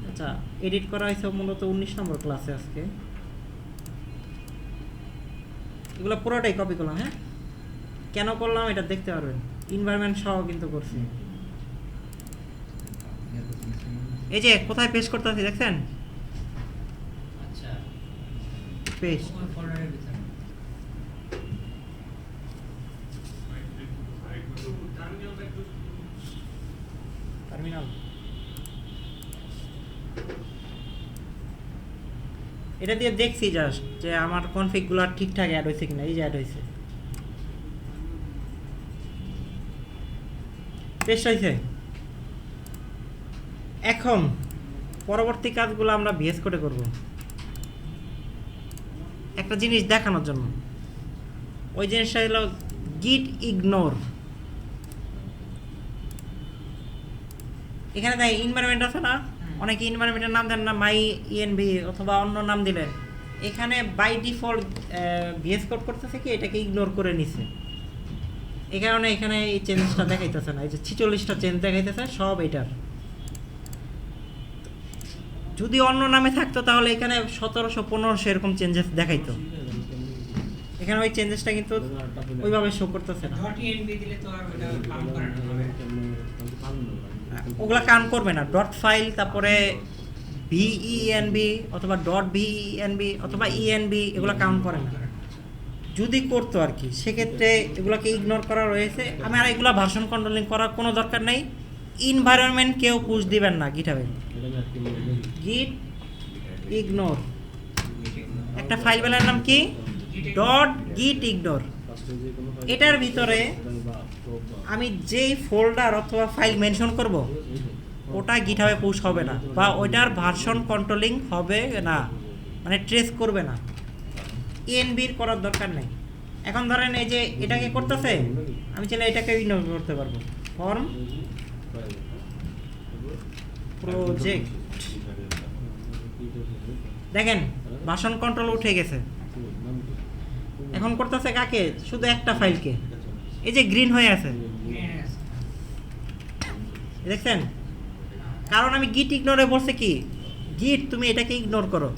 আচ্ছা এডিট করা হয়েছে মূলত 19 নম্বর ক্লাসে আজকে, এগুলো পুরোটাই কপি করলাম। হ্যাঁ, কেন করলাম এটা দেখতে পারবেন, এনভায়রনমেন্ট সহ কিন্তু করছি। এই যে কোথায় পেস্ট করতেছি দেখছেন, আচ্ছা পেস্ট ওই ফোল্ডারের ভিতরে টার্মিনাল। এটা দিয়ে দেখছি জাস্ট যে আমার কনফিগগুলো ঠিকঠাক অ্যাড হয়েছে কিনা, এই যে অ্যাড হয়েছে, পেস্ট হয়েছে। এখন পরবর্তী কাজগুলো আমরা ভিএস কোডে করব, একটা জিনিস দেখানোর জন্য। ওই জিনিসটা হলো গিট ইগনোর। এখানে দেখ এনভায়রনমেন্ট আছে না, অনেকে এনভায়রনমেন্টের নাম দেন না, মাই ইএনভি অথবা অন্য নাম দিলেন। এখানে বাই ডিফল্ট ভিএস কোড করতেছে কি, এটাকে ইগনোর করে নিছে। এই কারণে এখানে এই চেঞ্জটা দেখাইতেছে না, এই যে 46টা চেঞ্জ দেখাইতেছে সব এটার। যদি অন্য নামে থাকতো তাহলে এখানে 1700 1500 এরকম চেঞ্জেস দেখাইতো, এখানে ওই চেঞ্জেসটা কিন্তু ওইভাবে শো করতেছে না। .env দিলে তো আর ওটা কাম করে না। ওগুলা কাউন্ট করবে না, ডট ফাইল তারপরে ভিইএনবি অথবা ডট ভিইএনবি অথবা ইএনবি এগুলো কাউন্ট করে না। যদি করতো আর কি, সেক্ষেত্রে এগুলোকে ইগনোর করা রয়েছে। আমি আর এগুলো ভার্সন কন্ট্রোলিং করার কোনো দরকার নেই। ইনভায়রনমেন্ট কেউ পুশ দিবেন না গিটহাবে, গিট ইগনোর। একটা ফাইল বেলার নাম কি, ডট গিট ইগনোর। এটার ভিতরে আমি যেই ফোল্ডার অথবা ফাইল মেনশন করব ওটা গিটহাবে পুশ হবে না, বা ওইটার ভার্সন কন্ট্রোলিং হবে না, মানে ট্রেস করবে না। এনবির করার দরকার নেই। এখন ধরেন এই যে এটাকে করতেছে, আমি চাইলে এটাকে ইগনোর করতে পারবো। ফর্ম প্রজেক্ট, দেখেন ভার্সন কন্ট্রোল উঠে গেছে। এখন করতেছে কাকে, শুধু একটা ফাইলকে, এই যে গ্রিন হয়ে আছে দেখছেন, কারণ আমি গিট ইগনোরে বলছে কি, গিট তুমি এটাকে ইগনোর করো।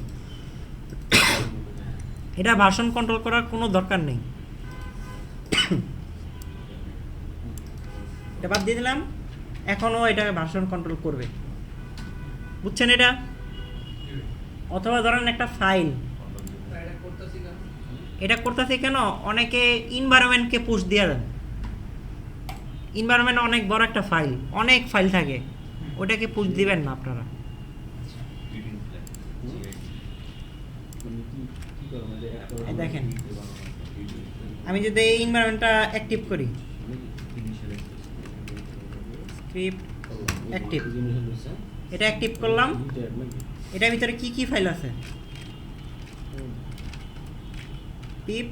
এটা ভার্সন কন্ট্রোল করার কোনো দরকার নেই। এটা বাদ দিয়ে দিলাম, এখনও এটাকে ভার্সন কন্ট্রোল করবে, বুঝছেন এটা? অথবা ধরেন একটা ফাইল, এটা করতেছি কেন, অনেকে এনভায়রনমেন্টকে পুশ দিয়ে দেন। এনভায়রনমেন্ট অনেক বড় একটা ফাইল, অনেক ফাইল থাকে, ওটাকে পুশ দিবেন না আপনারা। এই দেখেন আমি যদি এই এনভায়রনমেন্টটা অ্যাক্টিভ করি, স্ক্রিপ্ট অ্যাক্টিভ, এটা অ্যাক্টিভ করলাম, এটার ভিতরে কি কি ফাইল আছে পিপ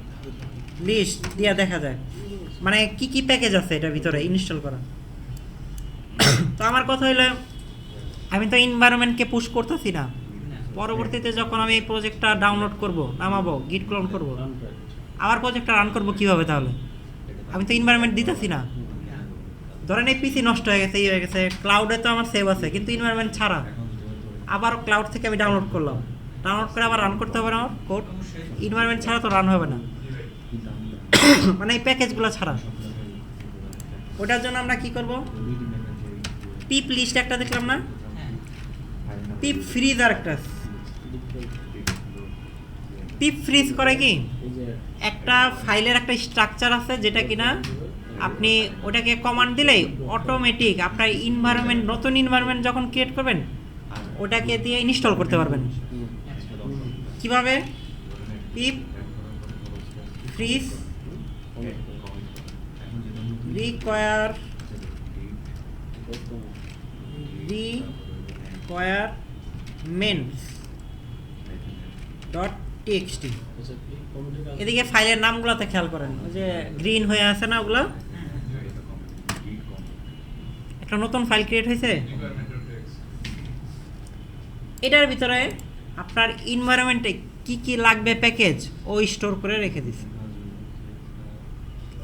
লিস্ট দিয়া দেখা যায়, মানে কি কি প্যাকেজ আছে এটার ভিতরে ইনস্টল করা। তো আমার কথা হইলো আমি তো এনভায়রনমেন্টকে পুশ করতেছি না, পরবর্তীতে যখন আমি এই প্রজেক্টটা ডাউনলোড করব, নামাবো, গিট ক্লোন করব, আবার প্রজেক্টটা রান করব কিভাবে? তাহলে আমি তো এনভায়রনমেন্ট দিতেছি না। ধরেন এই পিসি নষ্ট হয়ে গেছে, হয়ে গেছে, ক্লাউডে তো আমার সেভ আছে কিন্তু এনভায়রনমেন্ট ছাড়া, আবার ক্লাউড থেকে আমি ডাউনলোড করলাম, ডাউনলোড করে আবার রান করতে হবে না আমার কোড, এনভায়রনমেন্ট ছাড়া তো রান হবে না, মানে এই প্যাকেজগুলো ছাড়া। ওটার জন্য আমরা কি করব, পিপ লিস্ট একটা দেখলাম না, পিপ ফ্রিজ আর একটা, পিপ ফ্রিজ করে কি একটা ফাইলের একটা স্ট্রাকচার আছে যেটা কিনা আপনি ওটাকে কমান্ড দিলেই অটোমেটিক আপনার এনভায়রনমেন্ট, নতুন এনভায়রনমেন্ট যখন ক্রিয়েট করবেন ওটাকে দিয়ে ইনস্টল করতে পারবেন। কিভাবে? পিপ ফ্রিজ requirements .txt, এদিকে ফাইলের নামগুলোতে খেয়াল করেন, ওই যে গ্রিন হয়ে আছে না, ওগুলো একটা নতুন ফাইল ক্রিয়েট হয়েছে, এটার ভিতরে আপনার এনভায়রনমেন্টে কি কি লাগবে প্যাকেজ ও স্টোর করে রেখে দিছে,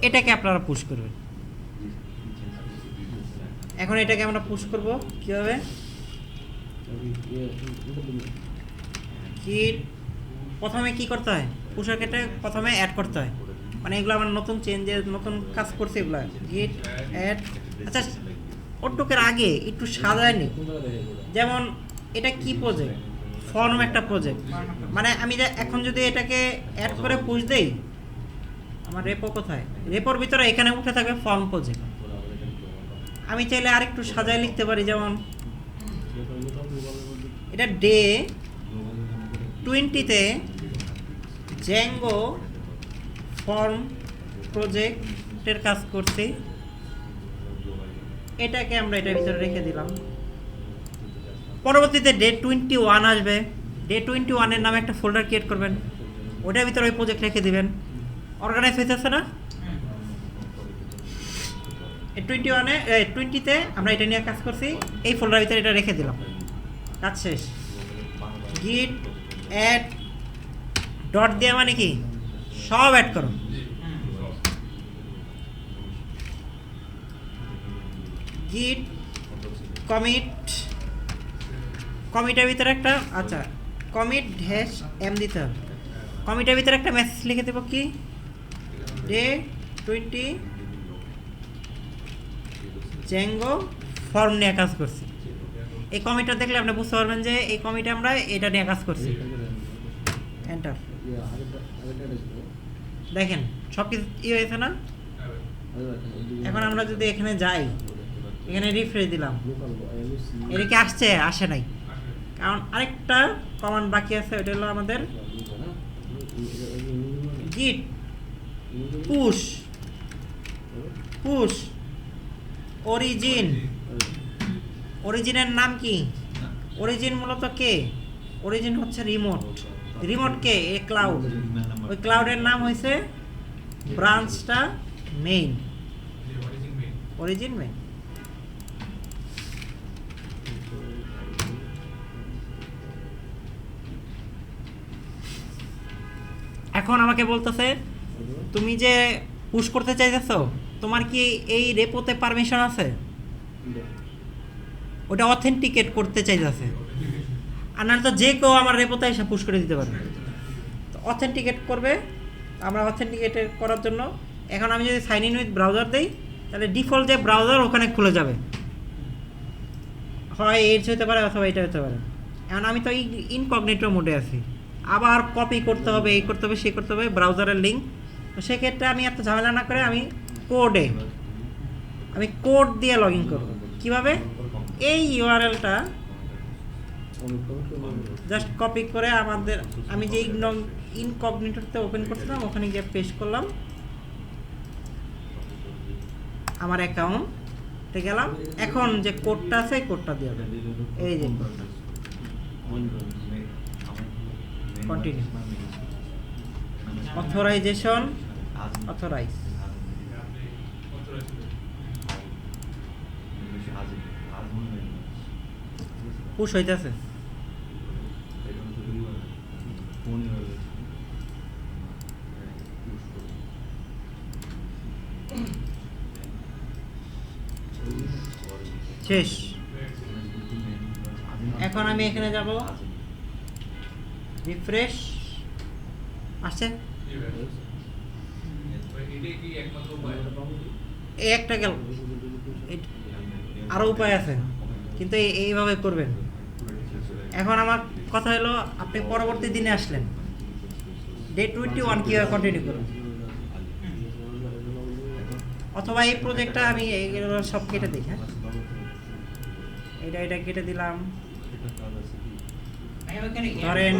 এটাকে আপনারা পুশ করবেন। এখন এটাকে আমরা পুশ করব কিভাবে, গিট প্রথমে কি করতে হয়, পুশের ক্ষেত্রে প্রথমে অ্যাড করতে হয়, মানে এগুলো আমার নতুন চেঞ্জেস, নতুন কাজ করছে এগুলো, গিট অ্যাড। আচ্ছা ওটুকের আগে একটু সাজায় নি, যেমন এটা কি প্রজেক্ট, ফর্ম একটা প্রজেক্ট, মানে আমি এখন যদি এটাকে অ্যাড করে পুশ দেই, আমার রেপো কোথায়, রেপোর ভিতরে এখানে উঠে থাকবে ফর্ম প্রজেক্ট। আমি চাইলে আরেকটু সাজায় লিখতে পারি, যেমন এটা ডে 20-তে জ্যাঙ্গো ফর্ম প্রজেক্টের কাজ করছি, এটাকে আমরা এটার ভিতরে রেখে দিলাম। পরবর্তীতে ডে 21 আসবে, ডে 21-এর নামে একটা ফোল্ডার ক্রিয়েট করবেন, ওটার ভিতরে ওই প্রজেক্ট রেখে দিবেন। অর্গানাইজ হইতেছে না? 20-তে আমরা এটা নিয়ে কাজ করছি, এই ফোল্ডারের ভিতরে এটা রেখে দিলাম, কাজ শেষ। গিট অ্যাড ডট দিয়ে মানে কি সব অ্যাড করো, গিট কমিটের ভিতরে একটা, আচ্ছা কমিট ড্যাশ এম দিতে হবে, কমিটের ভিতরে একটা মেসেজ লিখে দেবো কি, ডে 20 জ্যাঙ্গো ফর্ম নিয়ে কাজ করছি। এই কমিটটা দেখলে আপনি বুঝতে পারবেন যে এই কমিটে আমরা এটা নিয়ে কাজ করছি। এন্টার, দেখেন সব কিছু ই হয়েছে না? এখন আমরা যদি এখানে যাই, এখানে রিফ্রেশ দিলাম, এদিকে আসছে, আসে নাই, কারণ আরেকটা কমান্ড বাকি আছে, ওটা হলো আমাদের গিট পুশ অরিজিনের নাম কি, অরিজিন মূলত কে, অরিজিন হচ্ছে রিমোট কে, এ ক্লাউড, ওই ক্লাউডের নাম হয়েছে ব্রাঞ্চটা মেইন, অরিজিন মেইন। এখন আমাকে বলতেছে তুমি যে পুশ করতে চাইতেছো, তোমার কি এই রেপোতে পারমিশন আছে? ওটা অথেন্টিকেট করতে চাইতেছে, আর না তো যে কেউ আমার রেপোতে এসে পুশ করে দিতে পারবে। তো অথেন্টিকেট করবে, আমরা অথেন্টিকেট করার জন্য এখন আমি যদি সাইন ইন উইথ ব্রাউজার দেই, তাহলে ডিফল্ট যে ব্রাউজার ওখানে খুলে যাবে, হয় এজ হতে পারে অথবা এটা হতে পারে। এখন আমি তো ইনকগনিটো মোডে আছি, আবার কপি করতে হবে, এই করতে হবে, সেই করতে হবে ব্রাউজারের লিঙ্ক। তো সেক্ষেত্রে আমি এত ঝামেলা না করে আমি কোড দিয়ে লগ ইন করবো। কীভাবে? এই ইউআরএলটা জাস্ট কপি করে আমি যে ইনকগনিটোতে ওপেন করছিলাম, ওখানে গিয়ে পেস্ট করলাম আমার অ্যাকাউন্টে গেলাম। এখন যে কোডটা আছে এই কোডটা দিয়ে দেব। এই যে কন্টিনিউ অথরাইজেশন অথরাইজ পুশ হইতেছে। শেষ। এখন আমি এখানে যাব, রিফ্রেশ আসছে, এই একটা গেল। আরো উপায় আছে, কিন্তু এইভাবে করবেন। এখন আমার কথা হলো, আপনি পরবর্তী দিনে আসলেন, ডে 21 কীভাবে কন্টিনিউ করুন, অথবা এই প্রজেক্টটা আমি এইগুলো সব কেটে দিই। হ্যাঁ, এটা কেটে দিলাম। ধরেন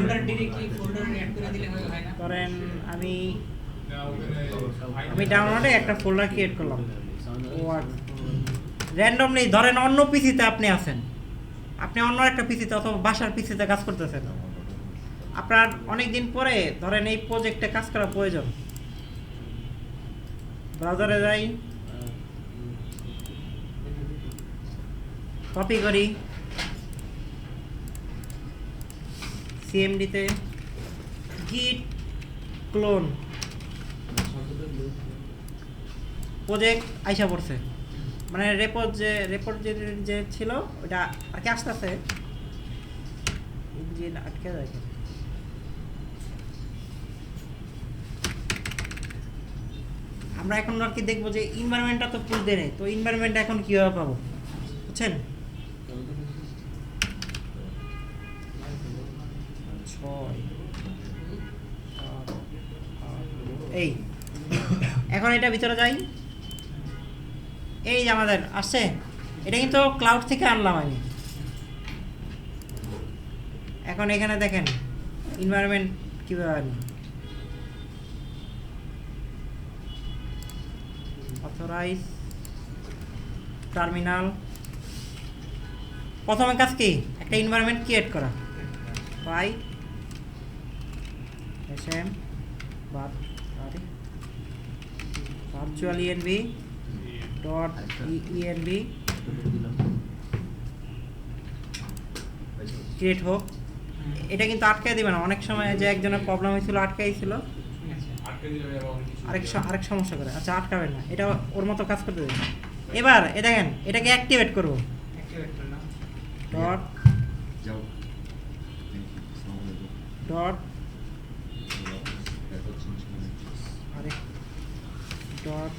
ধরেন আমি ডাউনলোডে একটা ফোল্ডার ক্রিয়েট করলাম, র্যান্ডমলি। ধরেন অন্য পিসিতে আপনি আছেন, আপনি অন্য একটা পিসিতে অথবা বাসার পিসিতে কাজ করতেছেন, আপনার অনেক দিন পরে ধরেন এই প্রজেক্টে কাজ করা প্রয়োজন। ব্রাউজারে যাই, কপি করি, সিএমডিতে গিট ক্লোন প্রজেক্ট আইসা পড়ছে, মানে রেপোর্ট যে ছিল ওটা আর কি আসতেছে, ইঞ্জিন আটকে যায়। আমরা এখন আর কি দেখবো যে এনভায়রনমেন্টটা তো পুশ দেয় নাই, তো এনভায়রনমেন্ট এখন কিভাবে পাবো বুঝছেন? এই এখন এটা ভিতরে যাই, এই যে আমাদের আসছে, এটা কিন্তু ক্লাউড থেকে আনলাম আমি। এখন এখানে দেখেন এনভায়রনমেন্ট কিভাবে আনি, অথরাইজ টার্মিনাল। প্রথমে কাজ কি, একটা এনভায়রনমেন্ট ক্রিয়েট করা, py SM virtual env dot env create হোক। এটা কিন্তু আটকাই দিবে না, অনেক সময় যে একজনের প্রবলেম হয়েছিল আটকাইছিল, আরেক সমস্যা করে। আচ্ছা আটকাবেন না, এটা ওর মতো কাজ করতে দেবেন। এবার এ দেখেন এটাকে অ্যাক্টিভেট করবো, ডট ডট ডট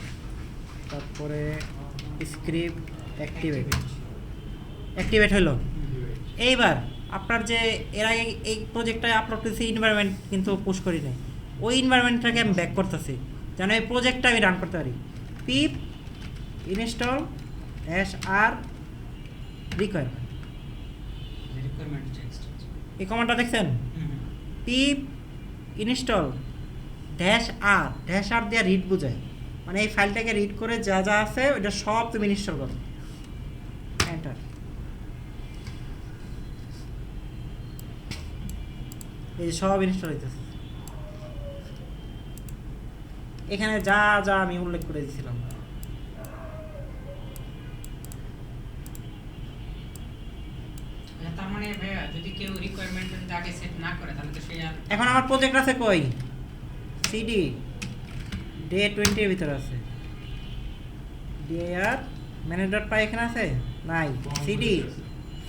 তারপরে স্ক্রিপ্ট অ্যাক্টিভেট হলো। এইবার আপনার যে এর আগে এই প্রজেক্টটায় আপলোড করেছি এনভায়রনমেন্ট কিন্তু পুশ করি নাই, ওই এনভায়রনমেন্টটাকে আমি ব্যাক করতেছি যেন এই প্রজেক্টটা আমি রান করতে পারি। পিপ ইনস্টল -r রিকোয়ারমেন্ট, এই কমান্ডটা দেখছেন? পিপ ইনস্টল -r দিয়ে রিড বোঝায়, মানে এই ফাইলটাকে রিড করে যা যা আছে ওইটা সব তুমি ইনস্টল করো। এন্টার। এই সব ইনস্টল হইতেছে। এখানে যা যা আমি উল্লেখ করে দিয়েছিলাম। তার মানে ভাইয়া যদি কেউ রিকোয়ারমেন্ট আগে সেট না করে তাহলে তো সেই আর এখন আমার প্রজেক্ট আছে কই, সিডি ডে 20 এর ভিতরে আছে, ডিআর ম্যানেজ.পাই এখানে আছে নাই, সিডি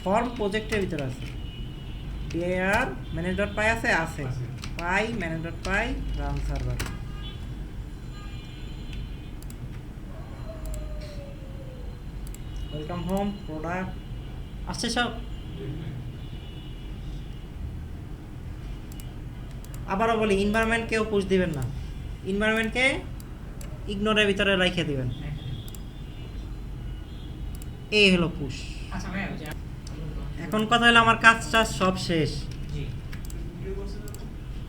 ফর্ম প্রজেক্টের ভিতরে আছে, ডিআর ম্যানেজ.পাই আছে py manage py run server. Welcome home product আসছে সব। আবারও বলি এনভায়রনমেন্ট কেউ পুশ দিবেন না, এনভায়রনমেন্টকে ইগনোরের ভিতরে রাখিয়ে দিবেন। এই হলো পুশ। আচ্ছা ভাইয়া ওই যে এখন কথা হলো আমার কাজটা সব শেষ। জি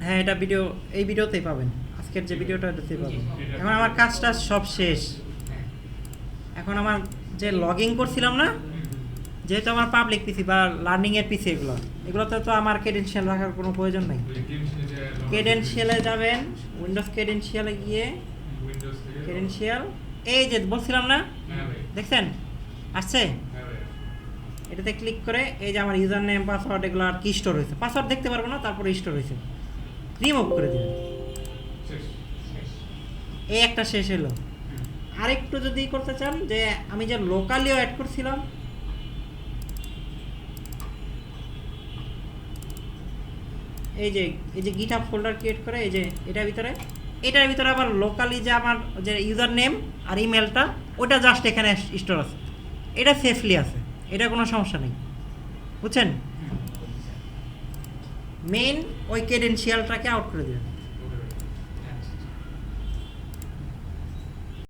হ্যাঁ এটা ভিডিও, এই ভিডিওতেই পাবেন, আজকের যে ভিডিওটা এটাতেই পাবেন। এখন আমার কাজটা সব শেষ। হ্যাঁ। এখন আমার যে লগ ইন করছিলাম না, যেহেতু আমার পাবলিক পিসি বা লার্নিংয়ের পিসি এগুলোতে তো আমার ক্রেডেনশিয়াল রাখার কোনো প্রয়োজন নেই। ক্রেডেনশিয়ালে যাবেন, উইন্ডোজ ক্রেডেনশিয়ালে গিয়ে ক্রেডেনশিয়াল, এই যে বলছিলাম না, দেখছেন আসছে, এটাতে ক্লিক করে এই যে আমার ইউজার নেম পাসওয়ার্ড এগুলো আর কি স্টোর হয়েছে, পাসওয়ার্ড দেখতে পারবো না, তারপরে স্টোর হয়েছে, রিমুভ করে দেবেন। এই একটা শেষ হলো। আরেকটু যদি করতে চান, যে আমি যে লোকালিও অ্যাড করছিলাম, এই যে গিটহাব ফোল্ডার ক্রিয়েট করে, এই যে এটার ভিতরে আবার লোকালি যে আমার যে ইউজার নেম আর ইমেলটা, ওটা জাস্ট এখানে স্টোর আছে, এটা সেফলি আছে, এটা কোনো সমস্যা নেই, বুঝছেন? মেইন ওই ক্রেডেনশিয়ালটাকে আউট করে দেবেন।